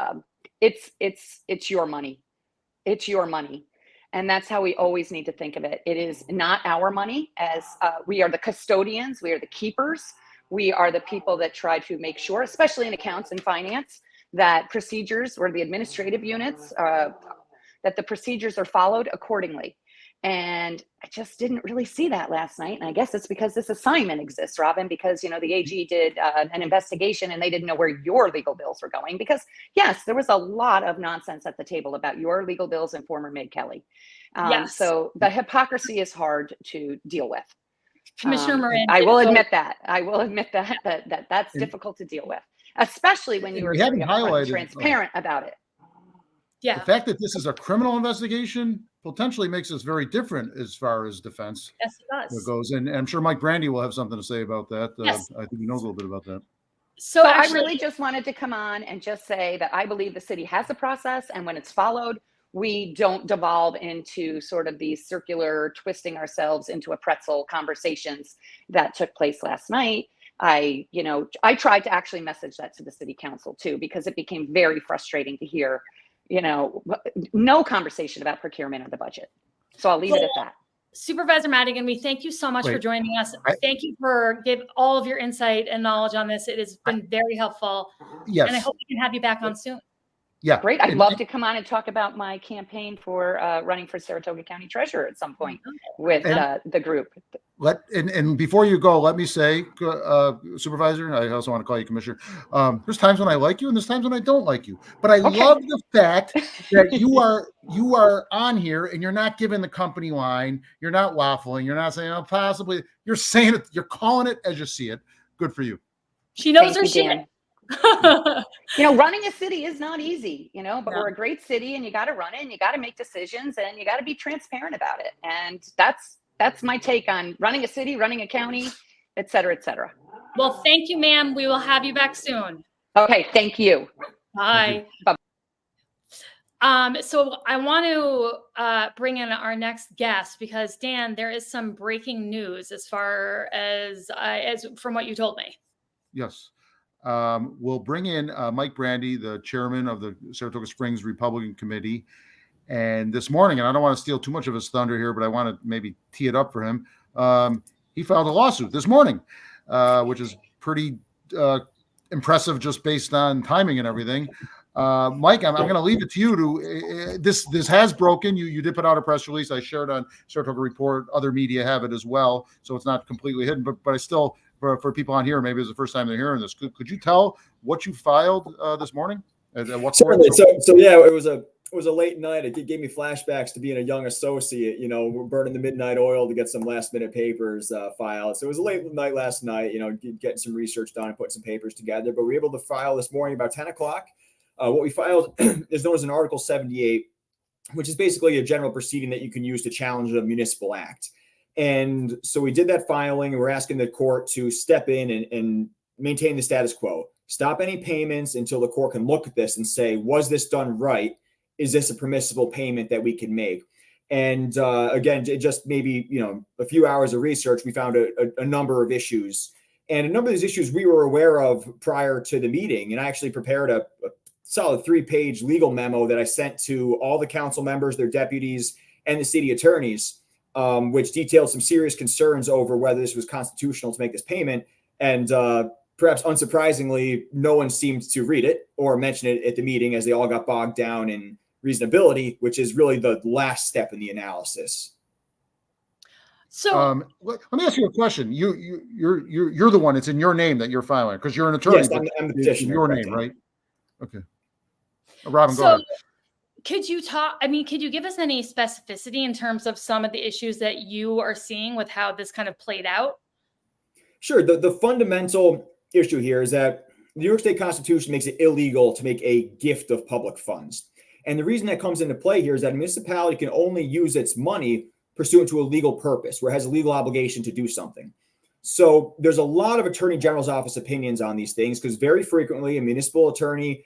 Speaker 3: "It's your money, it's your money." And that's how we always need to think of it. It is not our money, as we are the custodians, we are the keepers, we are the people that try to make sure, especially in accounts and finance, that procedures or the administrative units, that the procedures are followed accordingly. And I just didn't really see that last night. And I guess it's because this assignment exists, Robin, because, the AG did an investigation and they didn't know where your legal bills were going. Because, yes, there was a lot of nonsense at the table about your legal bills and former Maid Kelly.
Speaker 1: Yes.
Speaker 3: So the hypocrisy is hard to deal with.
Speaker 1: Commissioner Moran.
Speaker 3: I will admit that. That's difficult to deal with, especially when you were very upfront and transparent about it.
Speaker 1: Yeah.
Speaker 2: The fact that this is a criminal investigation potentially makes us very different as far as defense
Speaker 1: Yes, it does.
Speaker 2: goes. And I'm sure Mike Brandy will have something to say about that.
Speaker 1: Yes.
Speaker 2: I think he knows a little bit about that.
Speaker 1: So
Speaker 3: I really just wanted to come on and just say that I believe the city has a process, and when it's followed, we don't devolve into sort of these circular twisting ourselves into a pretzel conversations that took place last night. I tried to actually message that to the city council too, because it became very frustrating to hear, no conversation about procurement of the budget. So I'll leave it at that.
Speaker 1: Supervisor Madigan, we thank you so much for joining us. Thank you for giving all of your insight and knowledge on this. It has been very helpful.
Speaker 2: Yes.
Speaker 1: And I hope we can have you back on soon.
Speaker 2: Yeah.
Speaker 3: Great. I'd love to come on and talk about my campaign for running for Saratoga County Treasurer at some point with the group.
Speaker 2: And before you go, let me say, Supervisor, I also want to call you Commissioner. There's times when I like you and there's times when I don't like you. But I love the fact that you are on here and you're not giving the company line. You're not waffling. You're not saying, oh, possibly. You're saying it. You're calling it as you see it. Good for you.
Speaker 1: She knows her shit.
Speaker 3: Running a city is not easy, but we're a great city and you got to run it and you got to make decisions and you got to be transparent about it. And that's my take on running a city, running a county, et cetera, et cetera.
Speaker 1: Well, thank you, ma'am. We will have you back soon.
Speaker 3: Okay. Thank you.
Speaker 1: Bye.
Speaker 3: Bye.
Speaker 1: So I want to bring in our next guest because Dan, there is some breaking news as far as from what you told me.
Speaker 2: Yes. We'll bring in Mike Brandy, the chairman of the Saratoga Springs Republican Committee. And this morning, and I don't want to steal too much of his thunder here, but I want to maybe tee it up for him. He filed a lawsuit this morning, which is pretty impressive just based on timing and everything. Mike, I'm going to leave it to you to this has broken. You did put out a press release. I shared on Saratoga Report. Other media have it as well, so it's not completely hidden. But I still, for people on here, maybe it's the first time they're hearing this. Could you tell what you filed this morning?
Speaker 5: Certainly. So yeah, it was a late night. It gave me flashbacks to being a young associate. We're burning the midnight oil to get some last minute papers filed. So it was a late night last night. Getting some research done and putting some papers together. But we were able to file this morning about 10 o'clock. What we filed is known as an Article 78, which is basically a general proceeding that you can use to challenge a municipal act. And so we did that filing, and we're asking the court to step in and maintain the status quo. Stop any payments until the court can look at this and say, was this done right? Is this a permissible payment that we can make? And again, just maybe, a few hours of research, we found a number of issues. And a number of these issues we were aware of prior to the meeting. And I actually prepared a solid 3-page legal memo that I sent to all the council members, their deputies, and the city attorneys, which detailed some serious concerns over whether this was constitutional to make this payment. And perhaps unsurprisingly, no one seemed to read it or mention it at the meeting, as they all got bogged down in reasonability, which is really the last step in the analysis.
Speaker 1: So
Speaker 2: let me ask you a question. You're the one. It's in your name that you're filing because you're an attorney.
Speaker 5: Yes, I'm the petitioner.
Speaker 2: Your name, right? Okay. Robin, go ahead.
Speaker 1: could you give us any specificity in terms of some of the issues that you are seeing with how this kind of played out?
Speaker 5: Sure. The fundamental issue here is that the New York State Constitution makes it illegal to make a gift of public funds. And the reason that comes into play here is that a municipality can only use its money pursuant to a legal purpose, where it has a legal obligation to do something. So there's a lot of Attorney General's office opinions on these things, because very frequently a municipal attorney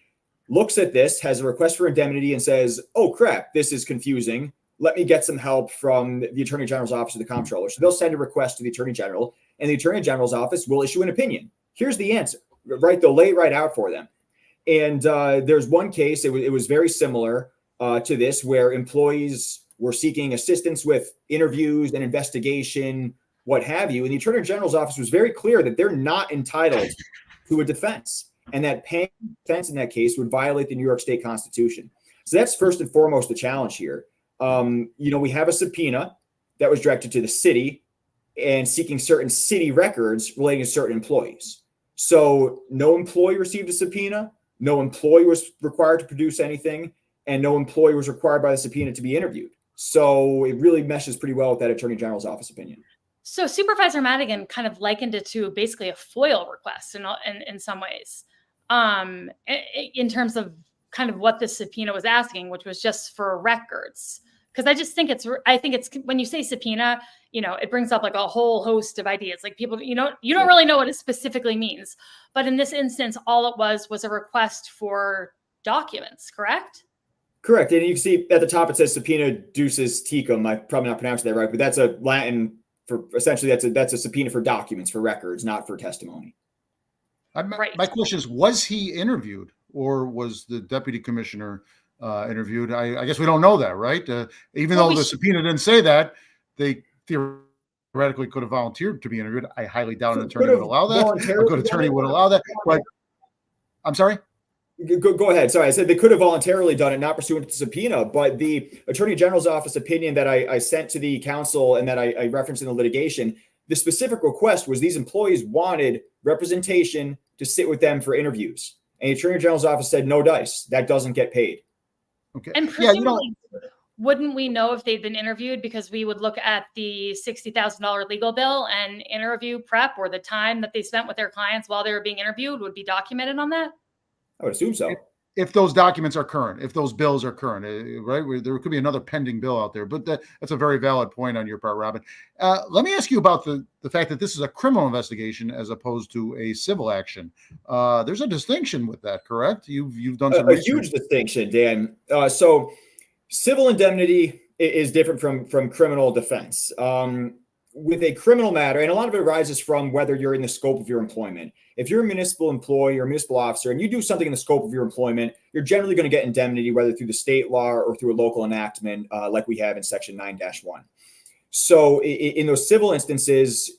Speaker 5: looks at this, has a request for indemnity, and says, oh crap, this is confusing. Let me get some help from the Attorney General's office or the comptroller. So they'll send a request to the Attorney General, and the Attorney General's office will issue an opinion. Here's the answer, right? They'll lay it right out for them. And there's one case, it was very similar to this, where employees were seeking assistance with interviews and investigation, what have you. And the Attorney General's office was very clear that they're not entitled to a defense, and that paying defense in that case would violate the New York State Constitution. So that's first and foremost the challenge here. We have a subpoena that was directed to the city and seeking certain city records relating to certain employees. So no employee received a subpoena, no employee was required to produce anything, and no employee was required by the subpoena to be interviewed. So it really meshes pretty well with that Attorney General's office opinion.
Speaker 1: So Supervisor Madigan kind of likened it to basically a FOIL request in some ways, in terms of kind of what the subpoena was asking, which was just for records. Because I think it's when you say subpoena, it brings up like a whole host of ideas. Like people, you don't really know what it specifically means. But in this instance, all it was a request for documents, correct?
Speaker 5: Correct. And you can see at the top, it says subpoena ducis tecum. I probably not pronounced that right, but that's a Latin for essentially that's a subpoena for documents, for records, not for testimony.
Speaker 1: Right.
Speaker 2: My question is, was he interviewed, or was the deputy commissioner interviewed? I guess we don't know that, right? Even though the subpoena didn't say that, they theoretically could have volunteered to be interviewed. I highly doubt an attorney would allow that. A good attorney would allow that. But I'm sorry?
Speaker 5: Go ahead. Sorry, I said they could have voluntarily done it, not pursuant to the subpoena, but the Attorney General's office opinion that I sent to the council and that I referenced in the litigation, the specific request was these employees wanted representation to sit with them for interviews. And the Attorney General's office said, no dice, that doesn't get paid.
Speaker 2: Okay.
Speaker 1: And presumably, wouldn't we know if they'd been interviewed, because we would look at the $60,000 legal bill, and interview prep or the time that they spent with their clients while they were being interviewed would be documented on that?
Speaker 5: I would assume so.
Speaker 2: If those documents are current, if those bills are current, right? There could be another pending bill out there, but that's a very valid point on your part, Robin. Let me ask you about the fact that this is a criminal investigation as opposed to a civil action. There's a distinction with that, correct? You've done some research.
Speaker 5: Huge distinction, Dan. So civil indemnity is different from criminal defense. With a criminal matter, and a lot of it arises from whether you're in the scope of your employment. If you're a municipal employee or a municipal officer and you do something in the scope of your employment, you're generally going to get indemnity, whether through the state law or through a local enactment, like we have in Section 9-1. So in those civil instances,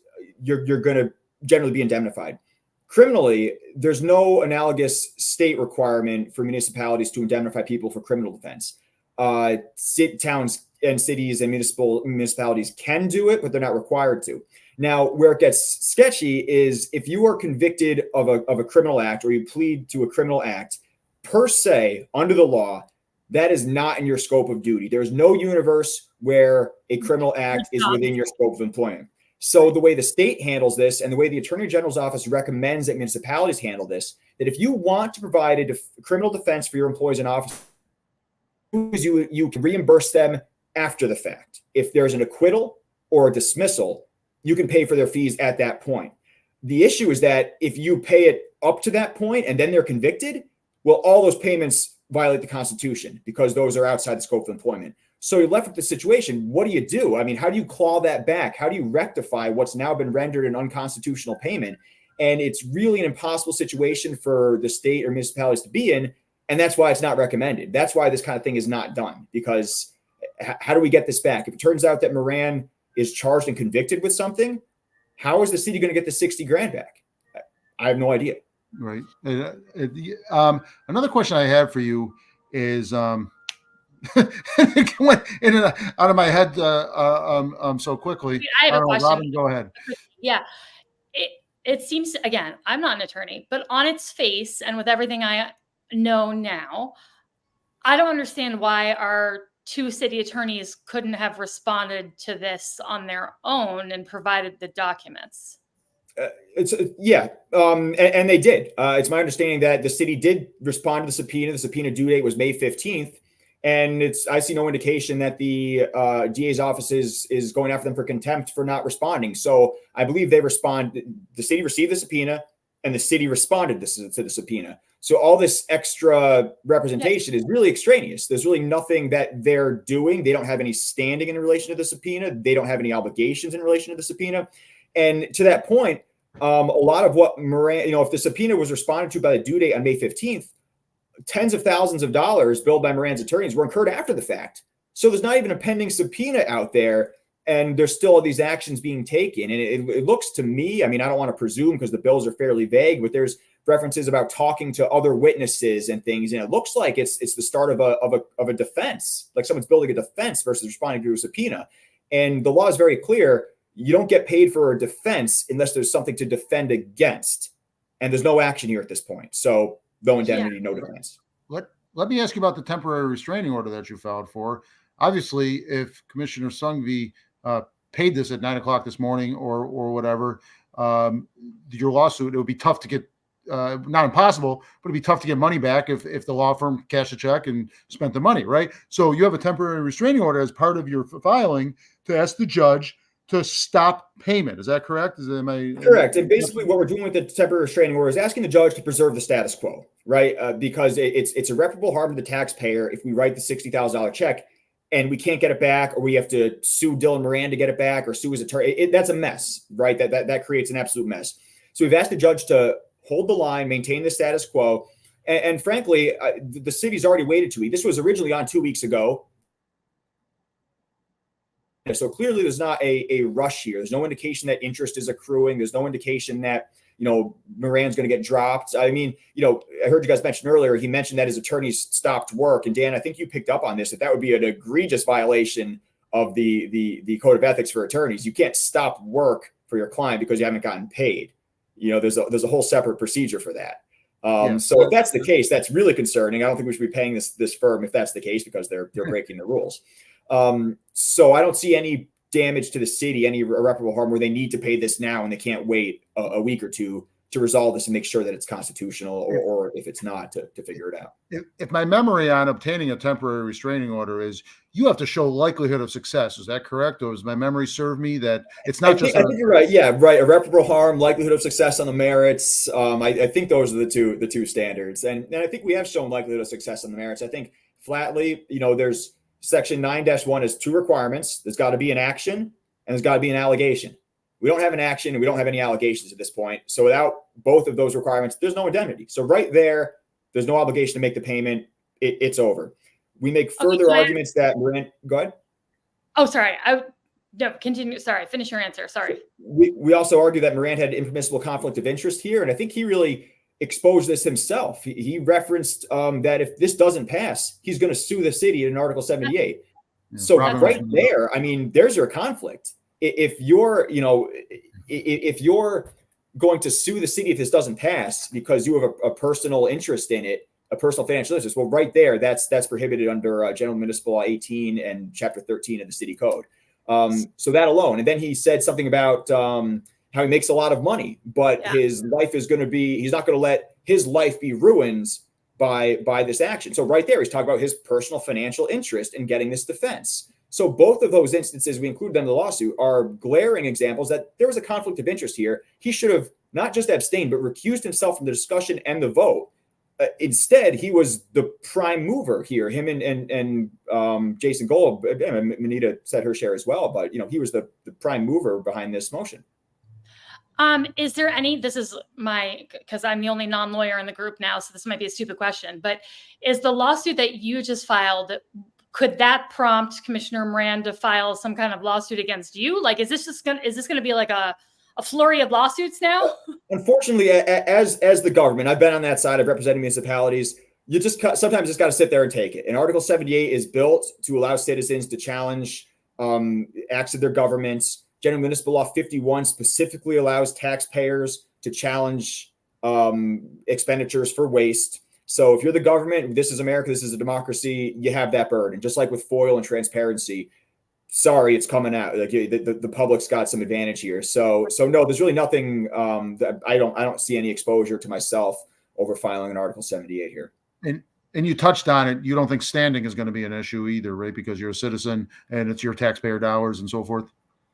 Speaker 5: you're going to generally be indemnified. Criminally, there's no analogous state requirement for municipalities to indemnify people for criminal defense. Towns and cities and municipalities can do it, but they're not required to. Now, where it gets sketchy is if you are convicted of a criminal act, or you plead to a criminal act, per se, under the law, that is not in your scope of duty. There's no universe where a criminal act is within your scope of employment. So the way the state handles this, and the way the Attorney General's office recommends that municipalities handle this, that if you want to provide a criminal defense for your employees and officers, you can reimburse them after the fact. If there's an acquittal or a dismissal, you can pay for their fees at that point. The issue is that if you pay it up to that point and then they're convicted, well, all those payments violate the Constitution because those are outside the scope of employment. So you're left with the situation. What do you do? I mean, how do you claw that back? How do you rectify what's now been rendered an unconstitutional payment? And it's really an impossible situation for the state or municipalities to be in. And that's why it's not recommended. That's why this kind of thing is not done, because how do we get this back? If it turns out that Moran is charged and convicted with something, how is the city going to get the 60 grand back? I have no idea.
Speaker 2: Right. Another question I have for you is, it went in and out of my head so quickly.
Speaker 1: I have a question.
Speaker 2: Robin, go ahead.
Speaker 1: Yeah. It seems, again, I'm not an attorney, but on its face and with everything I know now, I don't understand why our two city attorneys couldn't have responded to this on their own and provided the documents.
Speaker 5: And they did. It's my understanding that the city did respond to the subpoena. The subpoena due date was May 15th. And I see no indication that the DA's office is going after them for contempt for not responding. So I believe they respond. The city received the subpoena, and the city responded to the subpoena. So all this extra representation is really extraneous. There's really nothing that they're doing. They don't have any standing in relation to the subpoena. They don't have any obligations in relation to the subpoena. And to that point, a lot of what Moran, if the subpoena was responded to by the due date on May 15th, tens of thousands of dollars billed by Moran's attorneys were incurred after the fact. So there's not even a pending subpoena out there, and there's still all these actions being taken. And it looks to me, I don't want to presume because the bills are fairly vague, but there's references about talking to other witnesses and things. And it looks like it's the start of a defense, like someone's building a defense versus responding to a subpoena. And the law is very clear. You don't get paid for a defense unless there's something to defend against. And there's no action here at this point. So no indemnity, no defense.
Speaker 2: Let me ask you about the temporary restraining order that you filed for. Obviously, if Commissioner Sungvi paid this at 9 o'clock this morning or whatever, your lawsuit, it would be tough to get, not impossible, but it'd be tough to get money back if the law firm cashed a check and spent the money, right? So you have a temporary restraining order as part of your filing to ask the judge to stop payment. Is that correct?
Speaker 5: Correct. And basically what we're doing with the temporary restraining order is asking the judge to preserve the status quo, right? Because it's irreparable harm to the taxpayer if we write the $60,000 check and we can't get it back, or we have to sue Dylan Moran to get it back, or sue his attorney. That's a mess, right? That creates an absolute mess. So we've asked the judge to hold the line, maintain the status quo. And frankly, the city's already waited 2 weeks. This was originally on 2 weeks ago. So clearly there's not a rush here. There's no indication that interest is accruing. There's no indication that, Moran's going to get dropped. I heard you guys mention earlier, he mentioned that his attorneys stopped work. And Dan, I think you picked up on this, that would be an egregious violation of the code of ethics for attorneys. You can't stop work for your client because you haven't gotten paid. There's a whole separate procedure for that. So if that's the case, that's really concerning. I don't think we should be paying this firm if that's the case, because they're breaking the rules. So I don't see any damage to the city, any irreparable harm where they need to pay this now and they can't wait a week or two to resolve this and make sure that it's constitutional, or if it's not, to figure it out.
Speaker 2: If my memory on obtaining a temporary restraining order is you have to show likelihood of success, is that correct? Or does my memory serve me that it's not I think
Speaker 5: you're right. Yeah, right. Irreparable harm, likelihood of success on the merits. I think those are the two standards. And I think we have shown likelihood of success on the merits. I think flatly, there's Section 9-1 has two requirements. There's got to be an action and there's got to be an allegation. We don't have an action and we don't have any allegations at this point. So without both of those requirements, there's no indemnity. So right there's no obligation to make the payment. It's over. We make further arguments that Moran. Go ahead.
Speaker 1: Oh, sorry. No, continue. Sorry. Finish your answer. Sorry.
Speaker 5: We also argue that Moran had impermissible conflict of interest here. And I think he really exposed this himself. He referenced that if this doesn't pass, he's going to sue the city in Article 78. So right there, there's your conflict. If you're going to sue the city if this doesn't pass because you have a personal interest in it, a personal financial interest, well, right there, that's prohibited under General Municipal Law 18 and Chapter 13 of the City Code. So that alone. And then he said something about how he makes a lot of money, but his life is going to be, he's not going to let his life be ruined by this action. So right there, he's talking about his personal financial interest in getting this defense. So both of those instances we included in the lawsuit are glaring examples that there was a conflict of interest here. He should have not just abstained, but recused himself from the discussion and the vote. Instead, he was the prime mover here. Him and Jason Gold, Manita said her share as well, but he was the prime mover behind this motion.
Speaker 1: Is there any, because I'm the only non-lawyer in the group now, so this might be a stupid question, but is the lawsuit that you just filed, could that prompt Commissioner Moran to file some kind of lawsuit against you? Like, is this going to be like a flurry of lawsuits now?
Speaker 5: Unfortunately, as the government, I've been on that side of representing municipalities. You sometimes just got to sit there and take it. And Article 78 is built to allow citizens to challenge acts of their governments. General Municipal Law 51 specifically allows taxpayers to challenge expenditures for waste. So if you're the government, this is America, this is a democracy, you have that burden. Just like with FOIL and transparency, sorry, it's coming out. Like the public's got some advantage here. So no, there's really nothing that I don't see any exposure to myself over filing an Article 78 here.
Speaker 2: And you touched on it. You don't think standing is going to be an issue either, right? Because you're a citizen and it's your taxpayer dollars and so forth.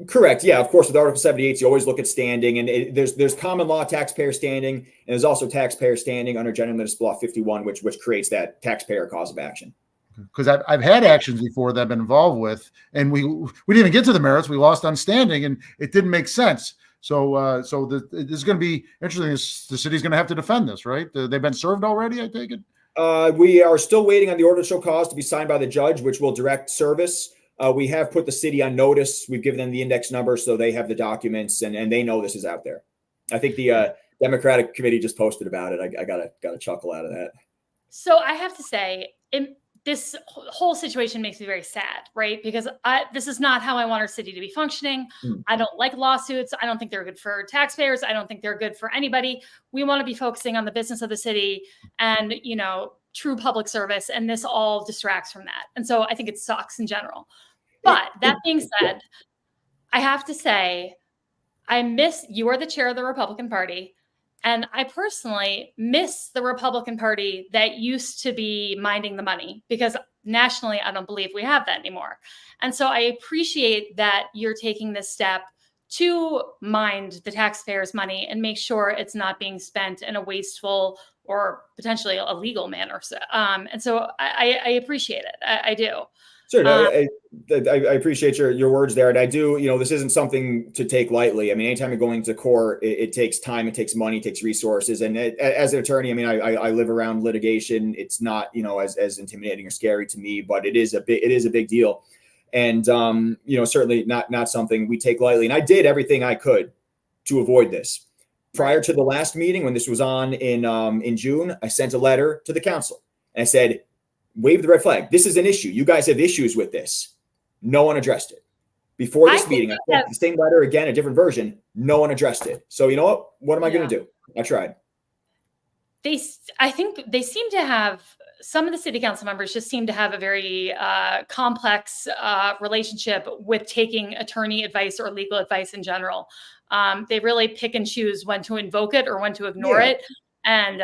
Speaker 5: Correct. Yeah, of course, with Article 78, you always look at standing, and there's common law taxpayer standing, and there's also taxpayer standing under General Municipal Law 51, which creates that taxpayer cause of action.
Speaker 2: Because I've had actions before that I've been involved with, and we didn't even get to the merits. We lost on standing, and it didn't make sense. So this is going to be interesting. The city's going to have to defend this, right? They've been served already, I take it.
Speaker 5: We are still waiting on the order to show cause to be signed by the judge, which will direct service. We have put the city on notice. We've given them the index number, so they have the documents, and they know this is out there. I think the Democratic committee just posted about it. I got a chuckle out of that.
Speaker 1: So I have to say, this whole situation makes me very sad, right? Because this is not how I want our city to be functioning. I don't like lawsuits. I don't think they're good for taxpayers. I don't think they're good for anybody. We want to be focusing on the business of the city and, true public service. And this all distracts from that. And so I think it sucks in general. But that being said, I have to say, you are the chair of the Republican Party. And I personally miss the Republican Party that used to be minding the money, because nationally, I don't believe we have that anymore. And so I appreciate that you're taking this step to mind the taxpayers' money and make sure it's not being spent in a wasteful or potentially illegal manner. And so I appreciate it. I do.
Speaker 5: Sure. No, I appreciate your words there. And I do, this isn't something to take lightly. I mean, anytime you're going to court, it takes time, it takes money, it takes resources. And as an attorney, I mean, I live around litigation. It's not, as intimidating or scary to me, but it is a big deal. And, certainly not something we take lightly. And I did everything I could to avoid this. Prior to the last meeting, when this was on in June, I sent a letter to the council and I said, wave the red flag. This is an issue. You guys have issues with this. No one addressed it. Before this meeting, I sent the same letter again, a different version. No one addressed it. So you know what? What am I going to do? I tried.
Speaker 1: I think they seem to have, some of the city council members just seem to have a very complex relationship with taking attorney advice or legal advice in general. They really pick and choose when to invoke it or when to ignore it. And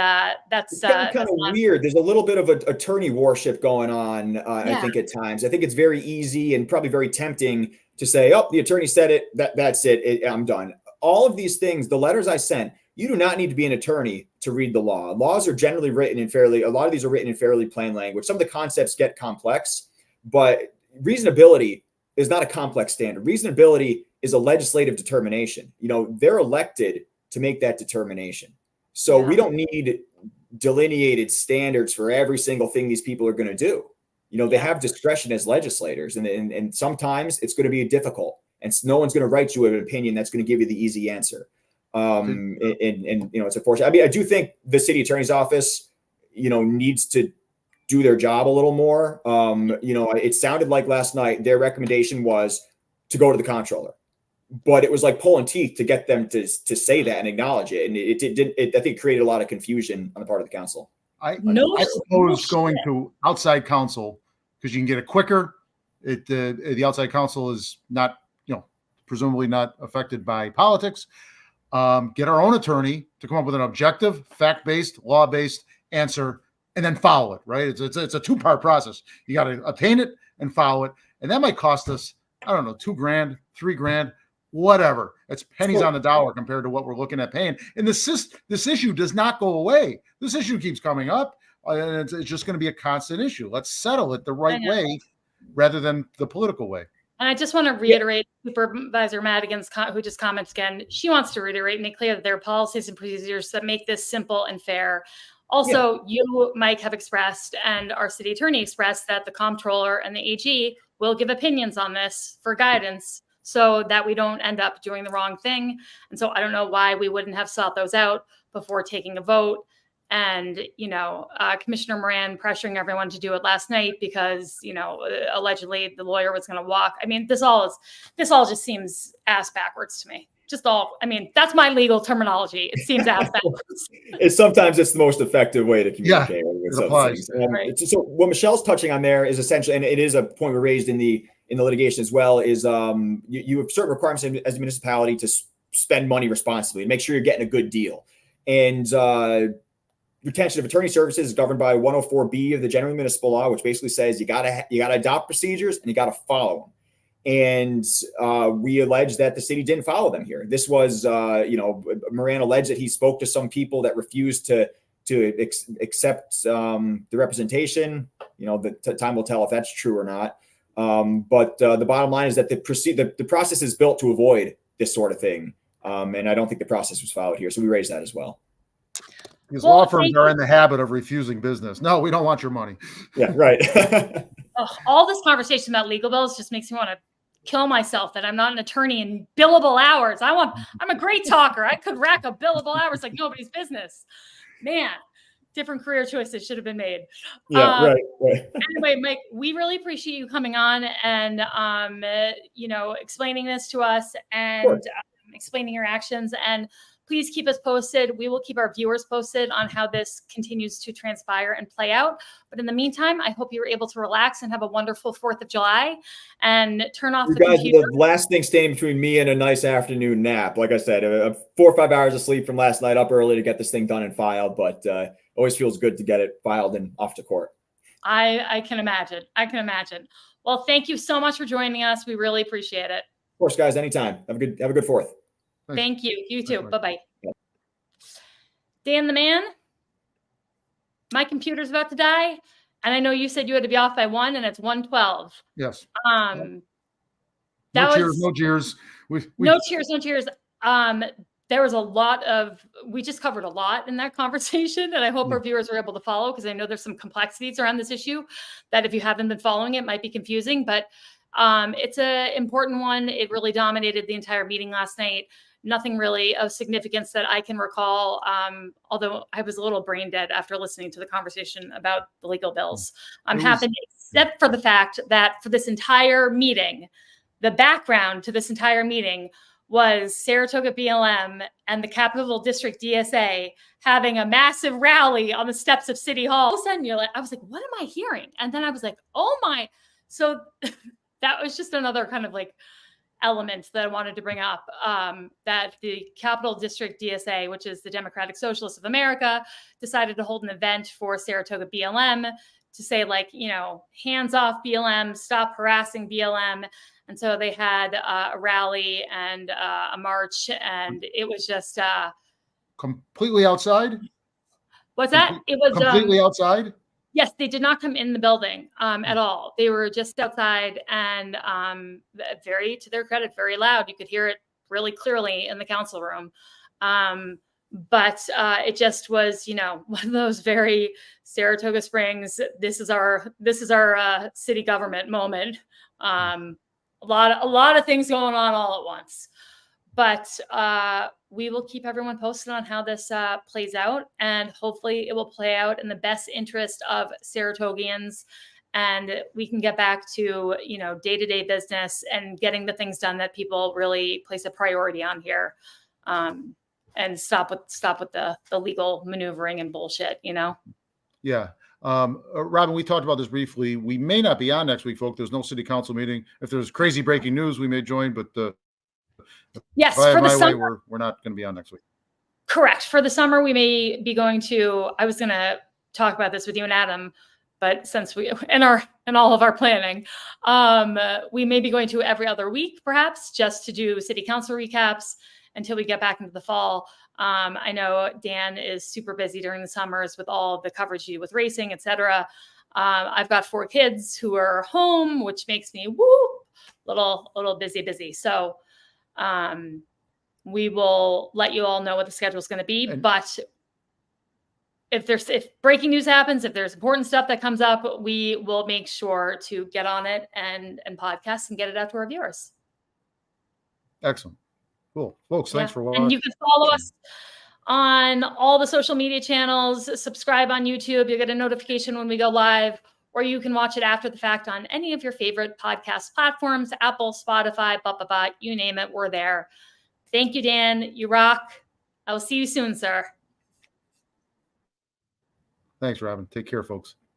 Speaker 1: that's kind of
Speaker 5: weird. There's a little bit of an attorney worship going on, I think, at times. I think it's very easy and probably very tempting to say, oh, the attorney said it. That's it. I'm done. All of these things, the letters I sent, you do not need to be an attorney to read the law. Laws are generally written a lot of these are written in fairly plain language. Some of the concepts get complex, but reasonability is not a complex standard. Reasonability is a legislative determination. They're elected to make that determination. So we don't need delineated standards for every single thing these people are going to do. They have discretion as legislators, and sometimes it's going to be difficult, and no one's going to write you an opinion that's going to give you the easy answer. And it's unfortunate. I mean, I do think the city attorney's office, needs to do their job a little more. It sounded like last night their recommendation was to go to the comptroller. But it was like pulling teeth to get them to say that and acknowledge it. And I think created a lot of confusion on the part of the council.
Speaker 2: I suppose going to outside counsel, because you can get it quicker. The outside counsel is not, presumably not affected by politics. Get our own attorney to come up with an objective, fact-based, law-based answer, and then follow it, right? It's a two-part process. You got to obtain it and follow it. And that might cost us, I don't know, $2,000, $3,000. Whatever. It's pennies on the dollar compared to what we're looking at paying. And this issue does not go away. This issue keeps coming up, and it's just going to be a constant issue. Let's settle it the right way rather than the political way.
Speaker 1: And I just want to reiterate Supervisor Madigan's, who just comments again, she wants to reiterate and make clear that there are policies and procedures that make this simple and fair. Also, you, Mike, have expressed, and our city attorney expressed, that the comptroller and the AG will give opinions on this for guidance, so that we don't end up doing the wrong thing. And so I don't know why we wouldn't have sought those out before taking a vote. And, Commissioner Moran pressuring everyone to do it last night because, allegedly the lawyer was going to walk. I mean, this all just seems ass backwards to me. just all, I mean, that's my legal terminology. It seems out of bounds.
Speaker 5: Sometimes it's the most effective way to communicate with
Speaker 2: it
Speaker 5: some
Speaker 2: applies.
Speaker 5: things.
Speaker 1: Right.
Speaker 5: So what Michelle's touching on there is essentially, and it is a point we raised in the litigation as well, is you have certain requirements as a municipality to spend money responsibly and make sure you're getting a good deal. And retention of attorney services is governed by 104B of the general municipal law, which basically says you gotta adopt procedures and you gotta follow them. And we allege that the city didn't follow them here. This was, Moran alleged that he spoke to some people that refused to accept the representation. The time will tell if that's true or not. But the bottom line is that the process is built to avoid this sort of thing. And I don't think the process was followed here. So we raised that as well.
Speaker 2: Because law firms are in the habit of refusing business. No, we don't want your money.
Speaker 5: Yeah, right.
Speaker 1: All this conversation about legal bills just makes me want to kill myself that I'm not an attorney in billable hours. I'm a great talker. I could rack up billable hours like nobody's business. Man, different career choices should have been made.
Speaker 5: Yeah, right.
Speaker 1: Anyway, Mike, we really appreciate you coming on and explaining this to us and explaining your actions. And please keep us posted. We will keep our viewers posted on how this continues to transpire and play out. But in the meantime, I hope you were able to relax and have a wonderful 4th of July and turn off the computer.
Speaker 5: The last thing standing between me and a nice afternoon nap. Like I said, 4 or 5 hours of sleep from last night, up early to get this thing done and filed. But always feels good to get it filed and off to court.
Speaker 1: I can imagine. Well, thank you so much for joining us. We really appreciate it.
Speaker 5: Of course, guys, anytime. Have a good 4th.
Speaker 1: Thank you. You too. Bye-bye. Dan the man, my computer's about to die. And I know you said you had to be off by 1 and it's 1:12.
Speaker 2: Yes.
Speaker 1: No
Speaker 2: cheers.
Speaker 1: No cheers. There was a lot we just covered a lot in that conversation. And I hope our viewers were able to follow because I know there's some complexities around this issue that if you haven't been following it might be confusing, but it's an important one. It really dominated the entire meeting last night. Nothing really of significance that I can recall, although I was a little brain dead after listening to the conversation about the legal bills. I'm happy, except for the fact that for this entire meeting, the background to this entire meeting was Saratoga BLM and the Capital District DSA having a massive rally on the steps of City Hall. All of a sudden, I was like, what am I hearing? And then I was like, oh my. So that was just another kind of like elements that I wanted to bring up, that the Capital District DSA, which is the Democratic Socialists of America, decided to hold an event for Saratoga BLM to say hands off BLM, stop harassing BLM. And so they had a rally and a march and it was just
Speaker 2: completely outside.
Speaker 1: What's that? It was
Speaker 2: completely outside.
Speaker 1: Yes, they did not come in the building at all. They were just outside and very, to their credit, very loud. You could hear it really clearly in the council room. But it just was, one of those very Saratoga Springs, this is our city government moment. A lot of things going on all at once. But we will keep everyone posted on how this plays out. And hopefully it will play out in the best interest of Saratogians. And we can get back to, day-to-day business and getting the things done that people really place a priority on here. And stop with the legal maneuvering and bullshit,
Speaker 2: Yeah. Robin, we talked about this briefly. We may not be on next week, folks. There's no city council meeting. If there's crazy breaking news, we may join, but
Speaker 1: yes, for the
Speaker 2: summer, we're not going to be on next week.
Speaker 1: Correct. For the summer, we may be going to, I was going to talk about this with you and Adam, but since we, in all of our planning, we may be going to every other week, perhaps, just to do city council recaps until we get back into the fall. I know Dan is super busy during the summers with all the coverage you do with racing, et cetera. I've got 4 kids who are home, which makes me little busy. So we will let you all know what the schedule is going to be. But if breaking news happens, if there's important stuff that comes up, we will make sure to get on it and podcast and get it out to our viewers.
Speaker 2: Excellent. Cool. Folks, thanks for watching.
Speaker 1: And you can follow us on all the social media channels, subscribe on YouTube. You'll get a notification when we go live, or you can watch it after the fact on any of your favorite podcast platforms, Apple, Spotify, you name it, we're there. Thank you, Dan. You rock. I will see you soon, sir.
Speaker 2: Thanks, Robin. Take care, folks.